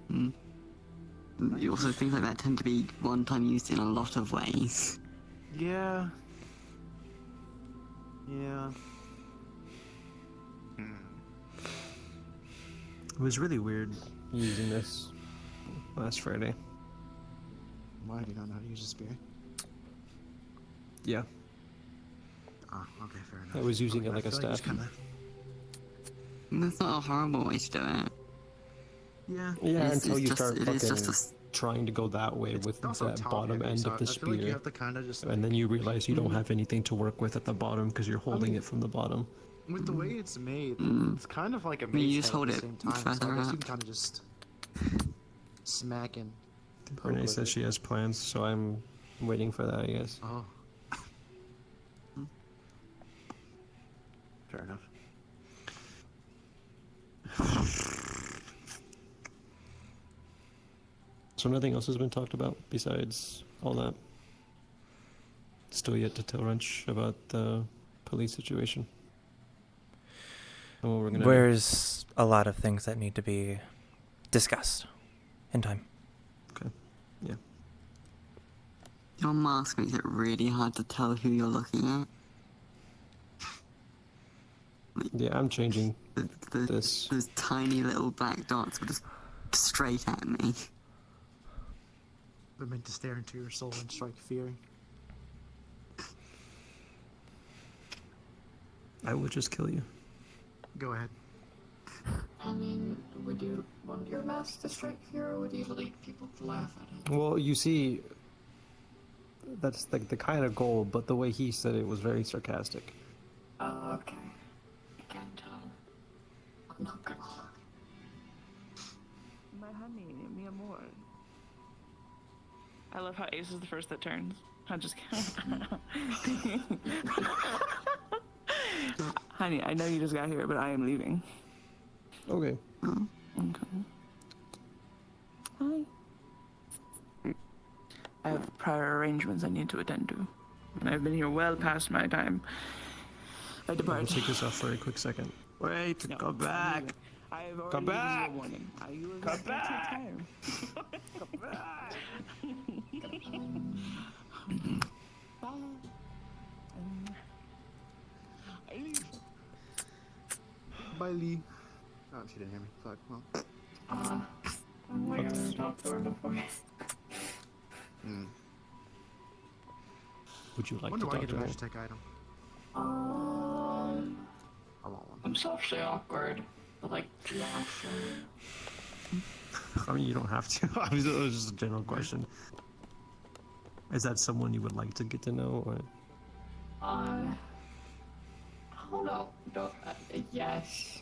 Speaker 17: Also, things like that tend to be one-time used in a lot of ways.
Speaker 6: Yeah. Yeah.
Speaker 13: It was really weird using this last Friday.
Speaker 6: Why do you not know how to use a spear?
Speaker 13: Yeah.
Speaker 6: Oh, okay, fair enough.
Speaker 13: I was using
Speaker 6: Okay,
Speaker 13: it like
Speaker 6: I
Speaker 13: a
Speaker 6: feel you just
Speaker 13: staff.
Speaker 17: That's not a horrible way to do it.
Speaker 6: Yeah.
Speaker 13: Yeah,
Speaker 17: It's-
Speaker 13: until
Speaker 17: it's
Speaker 13: you
Speaker 17: just-
Speaker 13: start
Speaker 17: it is
Speaker 13: fucking
Speaker 17: just a s-
Speaker 13: trying to go that way with
Speaker 12: also
Speaker 13: that
Speaker 12: top
Speaker 13: bottom
Speaker 12: heavy,
Speaker 13: end
Speaker 12: so
Speaker 13: of the
Speaker 12: I feel like you
Speaker 13: spear.
Speaker 12: have to kind of just.
Speaker 13: And then you realize you don't
Speaker 12: Mhm.
Speaker 13: have anything to work with at the bottom because you're holding
Speaker 12: mean-
Speaker 13: it from the bottom.
Speaker 12: With the way it's made, it's kind of like a
Speaker 17: I mean,
Speaker 12: mace
Speaker 17: you just
Speaker 12: head
Speaker 17: hold
Speaker 12: at the
Speaker 17: it
Speaker 12: same time. So
Speaker 17: further
Speaker 12: I guess
Speaker 17: up.
Speaker 12: you can kind of just smack and poke
Speaker 13: Renee
Speaker 12: with
Speaker 13: says
Speaker 12: it.
Speaker 13: she has plans, so I'm waiting for that, I guess.
Speaker 12: Oh.
Speaker 6: Fair enough.
Speaker 13: So nothing else has been talked about besides all that. Still yet to tell Wrench about the police situation. And what we're gonna do.
Speaker 4: There's a lot of things that need to be discussed in time.
Speaker 13: Okay. Yeah.
Speaker 17: Your mask makes it really hard to tell who you're looking at.
Speaker 13: Yeah, I'm changing this.
Speaker 17: Those tiny little black dots were just straight at me.
Speaker 12: They're meant to stare into your soul and strike fear.
Speaker 13: I will just kill you.
Speaker 12: Go ahead.
Speaker 2: I mean, would you want your mask to strike fear, or would you like people to laugh at it?
Speaker 13: Well, you see, that's like the kind of goal, but the way he said it was very sarcastic.
Speaker 2: Oh, okay. I can tell. I'm not gonna lie.
Speaker 8: My honey, mi amor. I love how Ace is the first that turns. I'm just kidding. Honey, I know you just got here, but I am leaving.
Speaker 13: Okay.
Speaker 8: Okay. Hi. I have prior arrangements I need to attend to. And I've been here well past my time. I
Speaker 13: I'll
Speaker 8: depart.
Speaker 13: take this off for a quick second. Wait,
Speaker 8: No,
Speaker 13: come back.
Speaker 8: I have already
Speaker 13: Come
Speaker 8: given you
Speaker 13: back.
Speaker 8: a warning. You have
Speaker 13: Come
Speaker 8: got plenty of
Speaker 13: back.
Speaker 8: time.
Speaker 13: Come back.
Speaker 8: Bye. I leave.
Speaker 12: Bye, Lee. Oh, she didn't hear me. Fuck. Well.
Speaker 2: Oh my god, I stopped door before.
Speaker 13: Would you like
Speaker 12: When
Speaker 13: to
Speaker 12: do I
Speaker 13: talk
Speaker 12: get
Speaker 13: to
Speaker 12: a
Speaker 13: her?
Speaker 12: magic tech item?
Speaker 2: I
Speaker 12: want one.
Speaker 2: I'm socially awkward, but like, yeah, sure.
Speaker 13: I mean, you don't have to. It was just a general question. Is that someone you would like to get to know, or?
Speaker 2: I don't know. Yes.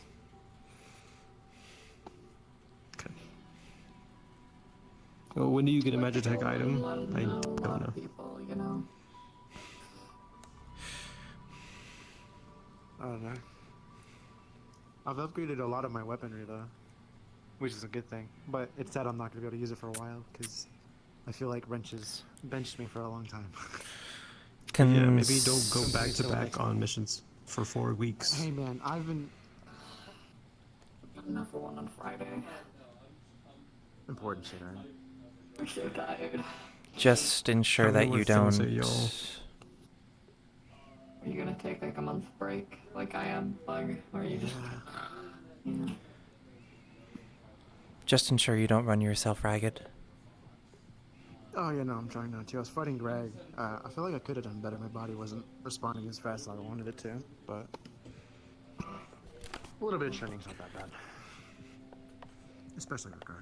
Speaker 13: Well, when do you get a Magitech item? I
Speaker 2: A lot
Speaker 13: don't know.
Speaker 2: of people, you know.
Speaker 12: I don't know. I've upgraded a lot of my weaponry though, which is a good thing. But it's sad I'm not gonna be able to use it for a while because I feel like Wrench has benched me for a long time.
Speaker 13: Yeah, maybe don't go back to back on missions for 4 weeks.
Speaker 12: Hey man, I've been
Speaker 2: Good enough for one on Friday.
Speaker 12: important shit, right?
Speaker 2: I'm so tired.
Speaker 4: Just ensure that you don't.
Speaker 2: Are you gonna take like a month break, like I am, Bug? Or are you just? Yeah.
Speaker 4: Just ensure you don't run yourself ragged.
Speaker 12: Oh yeah, no, I'm trying not to. I was fighting Greg. I feel like I could have done better. My body wasn't responding as fast as I wanted it to, but a little bit of training's not that bad. Especially with Greg.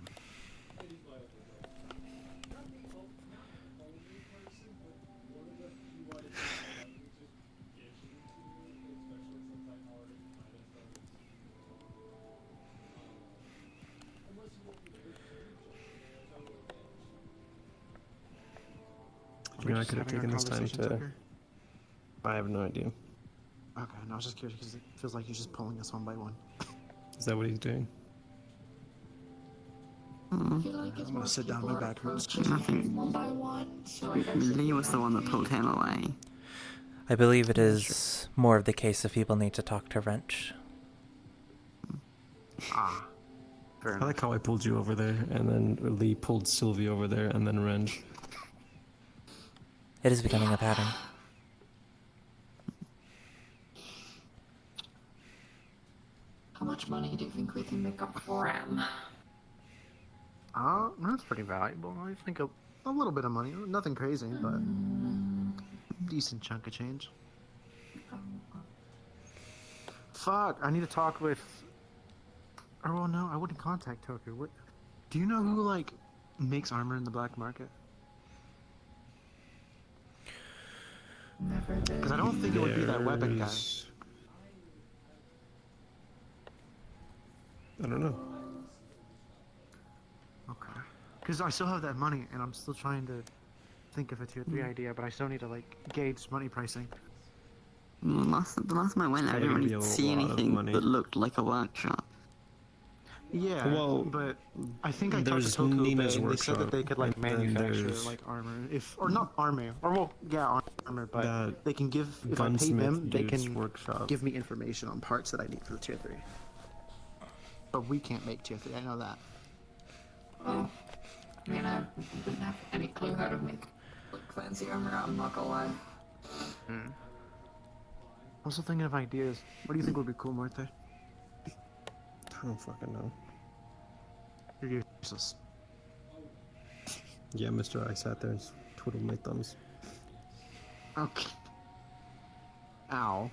Speaker 13: I mean, I could have taken this time to.
Speaker 12: Tucker?
Speaker 13: I have no idea.
Speaker 12: Okay, no, I was just curious because it feels like you're just pulling us one by one.
Speaker 13: Is that what he's doing?
Speaker 2: I feel like it's
Speaker 12: I'm gonna sit down, my back hurts.
Speaker 2: one by one, so I guess
Speaker 17: Lee was the one that pulled him away.
Speaker 4: I believe it is more of the case if people need to talk to Wrench.
Speaker 12: Ah.
Speaker 13: I like how I pulled you over there, and then Lee pulled Sylvie over there, and then Renge.
Speaker 4: It is becoming a pattern.
Speaker 2: How much money do you think we can make up for him?
Speaker 12: That's pretty valuable. I think a little bit of money. Nothing crazy, but decent chunk of change. Fuck, I need to talk with... Oh, well, no, I wouldn't contact Toku. What? Do you know who, like, makes armor in the black market?
Speaker 2: Never did.
Speaker 12: Because I don't think it would be that weapon guy.
Speaker 13: There's- I don't know.
Speaker 12: Okay. Because I still have that money, and I'm still trying to think of a tier 3 idea, but I still need to, like, gauge money pricing.
Speaker 17: The last time I went there, I didn't really see anything that looked like a workshop.
Speaker 12: Yeah,
Speaker 13: Well,
Speaker 12: but I think I talked to
Speaker 13: there's
Speaker 12: Toku
Speaker 13: Nina's
Speaker 12: and they said that
Speaker 13: workshop,
Speaker 12: they could like
Speaker 13: and then
Speaker 12: manufacture
Speaker 13: there's
Speaker 12: like armor, or not armor, or well, yeah, armor, but
Speaker 13: that
Speaker 12: they can give if I pay
Speaker 13: gunsmith
Speaker 12: them, they
Speaker 13: dude's
Speaker 12: can
Speaker 13: workshop.
Speaker 12: give me information on parts that I need for the tier 3. But we can't make tier 3. I know that.
Speaker 2: Oh, I mean, I didn't have any clue how to make like fancy armor. I'm not gonna lie.
Speaker 12: I'm also thinking of ideas. What do you think would be cool, Marte?
Speaker 13: I don't fucking know.
Speaker 12: You're useless.
Speaker 13: Yeah, Mr. I sat there and twiddled my thumbs.
Speaker 12: Okay. Ow.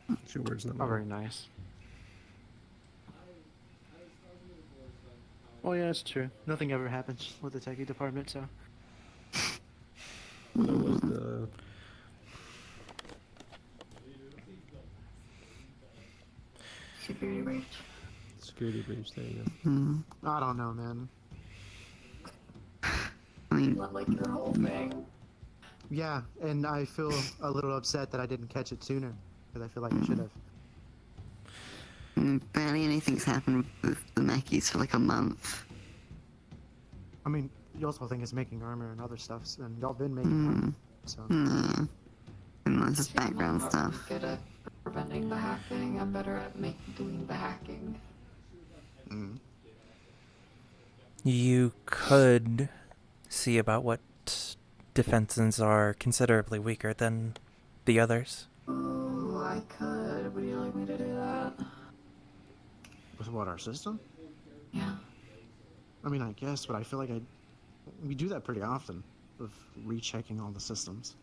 Speaker 13: It's your words, not
Speaker 12: Oh,
Speaker 13: mine.
Speaker 12: very nice. Oh yeah, it's true. Nothing ever happens with the techie department, so.
Speaker 13: There was the
Speaker 2: Security breach.
Speaker 13: security breach. There you go.
Speaker 12: I don't know, man.
Speaker 17: I mean,
Speaker 2: Not like your whole thing.
Speaker 12: Yeah, and I feel a little upset that I didn't catch it sooner, because I feel like I should have.
Speaker 17: barely anything's happened with the Mechis for like a month.
Speaker 12: I mean, you also think it's making armor and other stuff, and y'all been making armor, so.
Speaker 17: And that's just background stuff.
Speaker 2: Good at preventing the hacking. I'm better at doing the hacking.
Speaker 4: You could see about what defenses are considerably weaker than the others.
Speaker 2: Oh, I could. Would you like me to do that?
Speaker 12: With what, our system?
Speaker 2: Yeah.
Speaker 12: I mean, I guess, but I feel like we do that pretty often, of rechecking all the systems.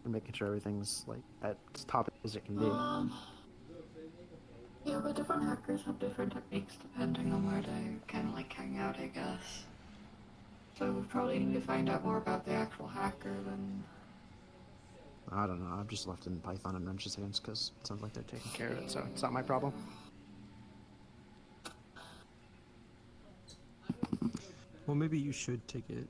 Speaker 12: And making sure everything's, like, as top as it can be.
Speaker 2: Yeah, but different hackers have different techniques depending on where they kind of like hang out, I guess. So we probably need to find out more about the actual hacker than...
Speaker 12: I don't know, I've just left it in Python and Wrench's hands, because it sounds like they're taking care of it, so it's not my problem.
Speaker 13: Well, maybe you should take it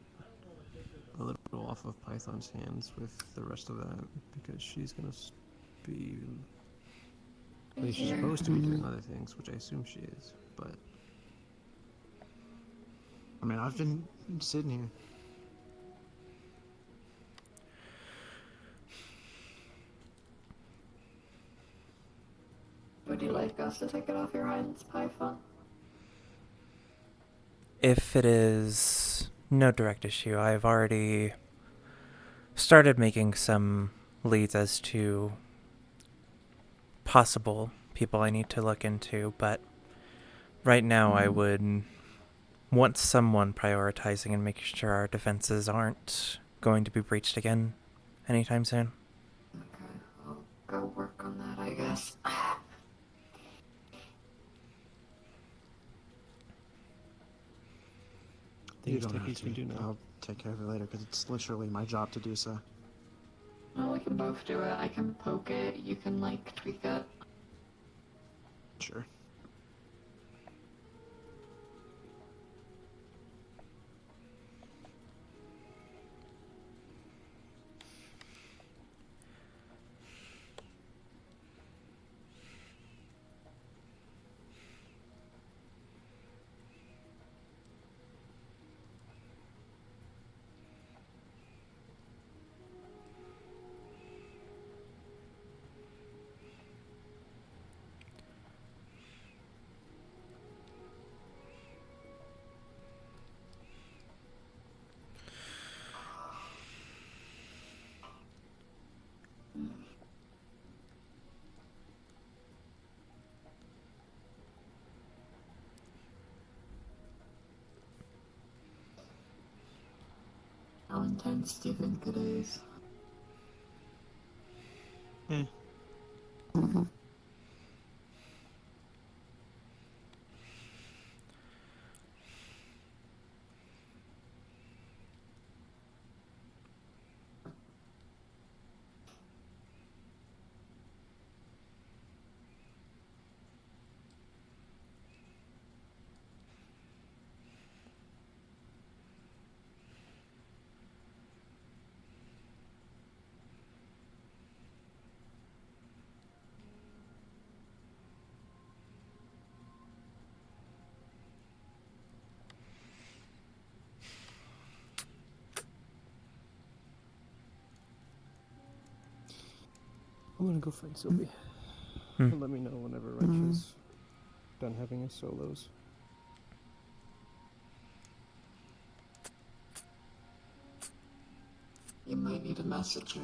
Speaker 13: a little off of Python's hands with the rest of that, because she's gonna be... I mean, she's supposed to be doing other things, which I assume she is, but...
Speaker 12: I mean, I've been sitting here.
Speaker 2: Would you like us to take it off your hands, Python?
Speaker 4: If it is no direct issue, I've already started making some leads as to possible people I need to look into, but right now I would want someone prioritizing and making sure our defenses aren't going to be breached again anytime soon.
Speaker 2: Okay, I'll go work on that, I guess.
Speaker 12: You don't
Speaker 13: Techies
Speaker 12: have
Speaker 13: can do
Speaker 12: to.
Speaker 13: now.
Speaker 12: I'll take care of it later, because it's literally my job to do so.
Speaker 2: Well, we can both do it. I can poke it, you can, like, tweak it.
Speaker 12: Sure.
Speaker 2: How intense do you think it is?
Speaker 12: Yeah.
Speaker 17: Mhm.
Speaker 13: I'm gonna go find Sylvie.
Speaker 4: Hmm.
Speaker 13: And let me know whenever Wrench is done having his solos.
Speaker 2: You might need a messenger.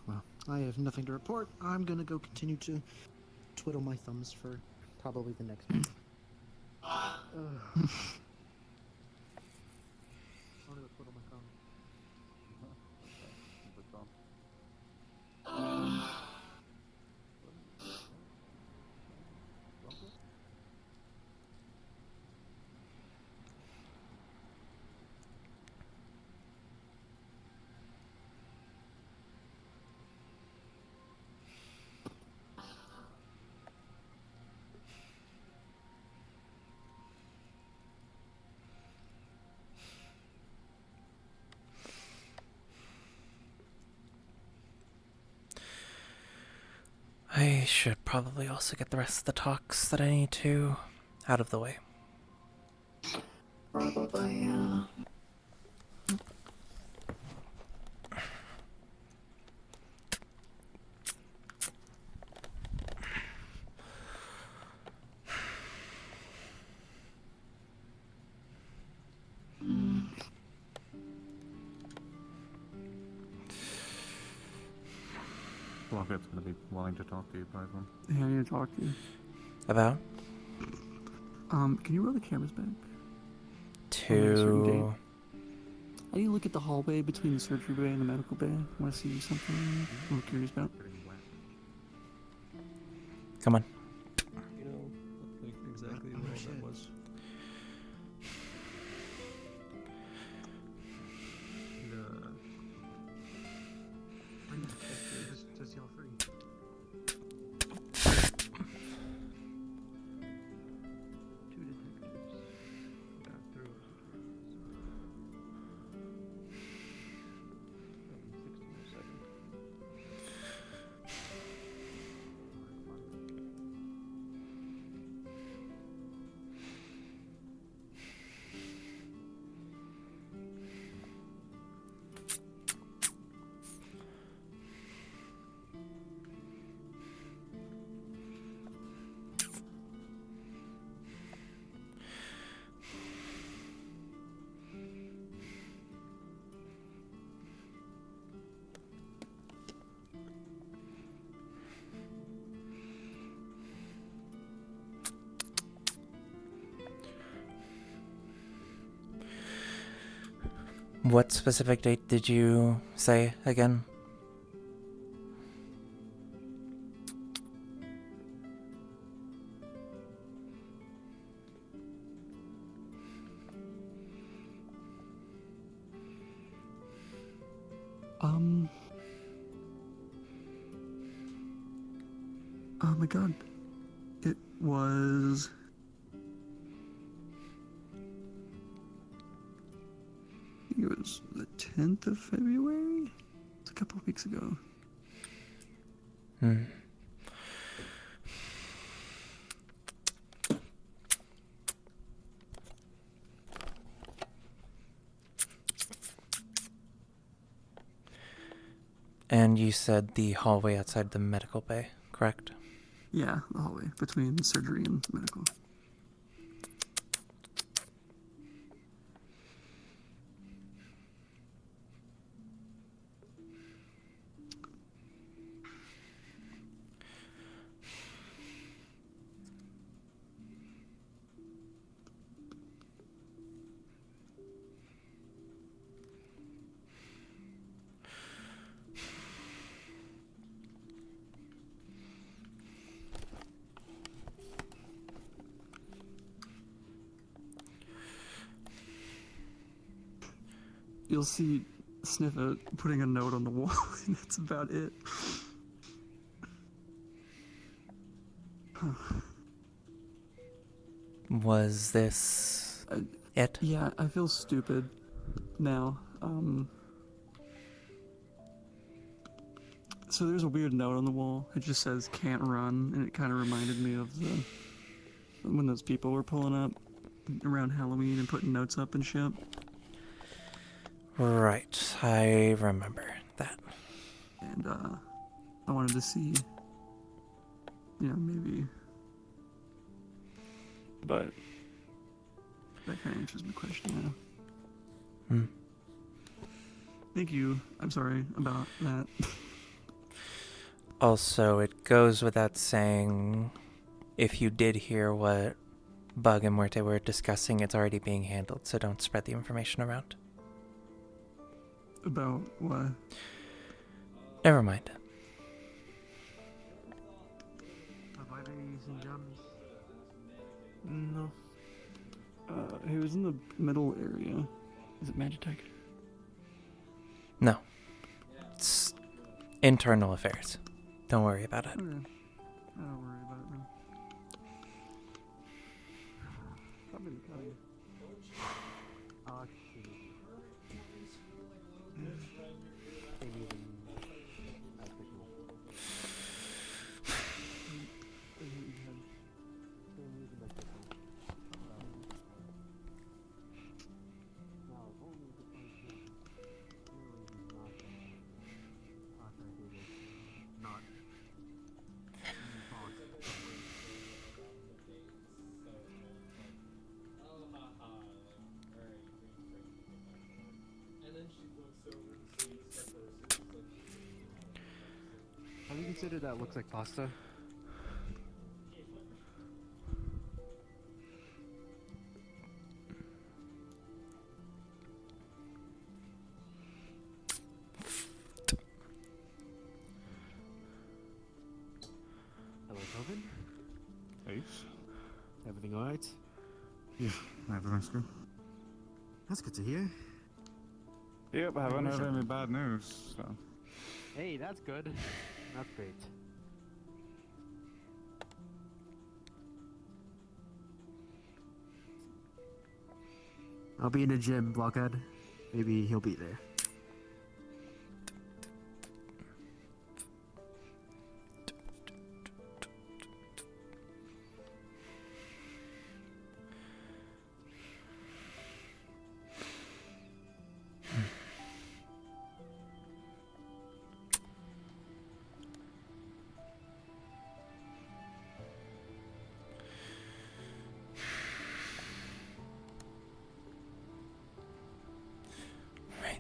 Speaker 12: Well, I have nothing to report. I'm gonna go continue to twiddle my thumbs for probably the next meeting. I'm gonna go twiddle my thumbs.
Speaker 4: I should probably also get the rest of the talks that I need to out of the way.
Speaker 2: Probably, yeah.
Speaker 3: Blockhead's gonna be wanting to talk to you, Python.
Speaker 1: Yeah, I need to talk to you.
Speaker 4: About?
Speaker 1: Can you roll the cameras back?
Speaker 4: To...
Speaker 1: How do you look at the hallway between the surgery bay and the medical bay? Want to see something I'm curious about?
Speaker 4: Come on.
Speaker 13: You know, like exactly where that was.
Speaker 12: Just y'all free.
Speaker 7: Two detectives got through. 1607.
Speaker 4: What specific date did you say again?
Speaker 1: Oh my god. It was... I think it was the 10th of February? It's a couple of weeks ago.
Speaker 4: Hmm. And you said the hallway outside the medical bay, correct?
Speaker 1: Yeah, the hallway between surgery and medical. you'll see Sniffer putting a note on the wall, and that's about it.
Speaker 4: Was this it?
Speaker 1: Yeah, I feel stupid now. So there's a weird note on the wall. It just says "can't run," and it kind of reminded me of when those people were pulling up around Halloween and putting notes up and shit.
Speaker 4: Right, I remember that.
Speaker 1: And I wanted to see, maybe. But that kind of answers my question now.
Speaker 4: Hmm.
Speaker 1: Thank you. I'm sorry about that.
Speaker 4: Also, it goes without saying, if you did hear what Bug and Muerte were discussing, it's already being handled, so don't spread the information around.
Speaker 1: About what?
Speaker 4: Never mind.
Speaker 10: Why are they using guns?
Speaker 1: No. He was in the middle area. Is it Magitech?
Speaker 4: No. It's internal affairs. Don't worry about it.
Speaker 1: Okay. I don't worry about it now. Probably the cutting.
Speaker 10: Have you considered that looks like pasta? Hello, Kelvin.
Speaker 9: Ace?
Speaker 10: Everything alright?
Speaker 9: Yeah, everything's good.
Speaker 10: That's good to hear.
Speaker 9: Yep, I haven't heard any bad news, so.
Speaker 10: Hey, that's good. That's great. I'll be in the gym, Blockhead. Maybe he'll be there.
Speaker 4: Right.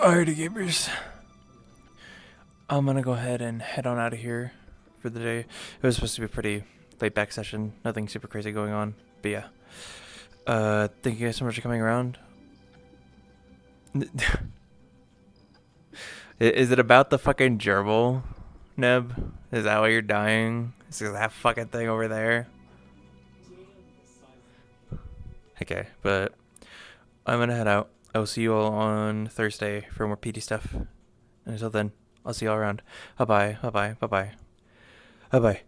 Speaker 4: Alrighty, gamers. I'm gonna go ahead and head on out of here for the day. It was supposed to be a pretty laid back session. Nothing super crazy going on. But yeah. Thank you guys so much for coming around. Is it about the fucking gerbil, Neb? Is that why you're dying? Is it that fucking thing over there? Okay, but I'm gonna head out. I will see you all on Thursday for more PD stuff. And until then, I'll see you all around. Bye bye, bye bye, bye bye. Bye bye.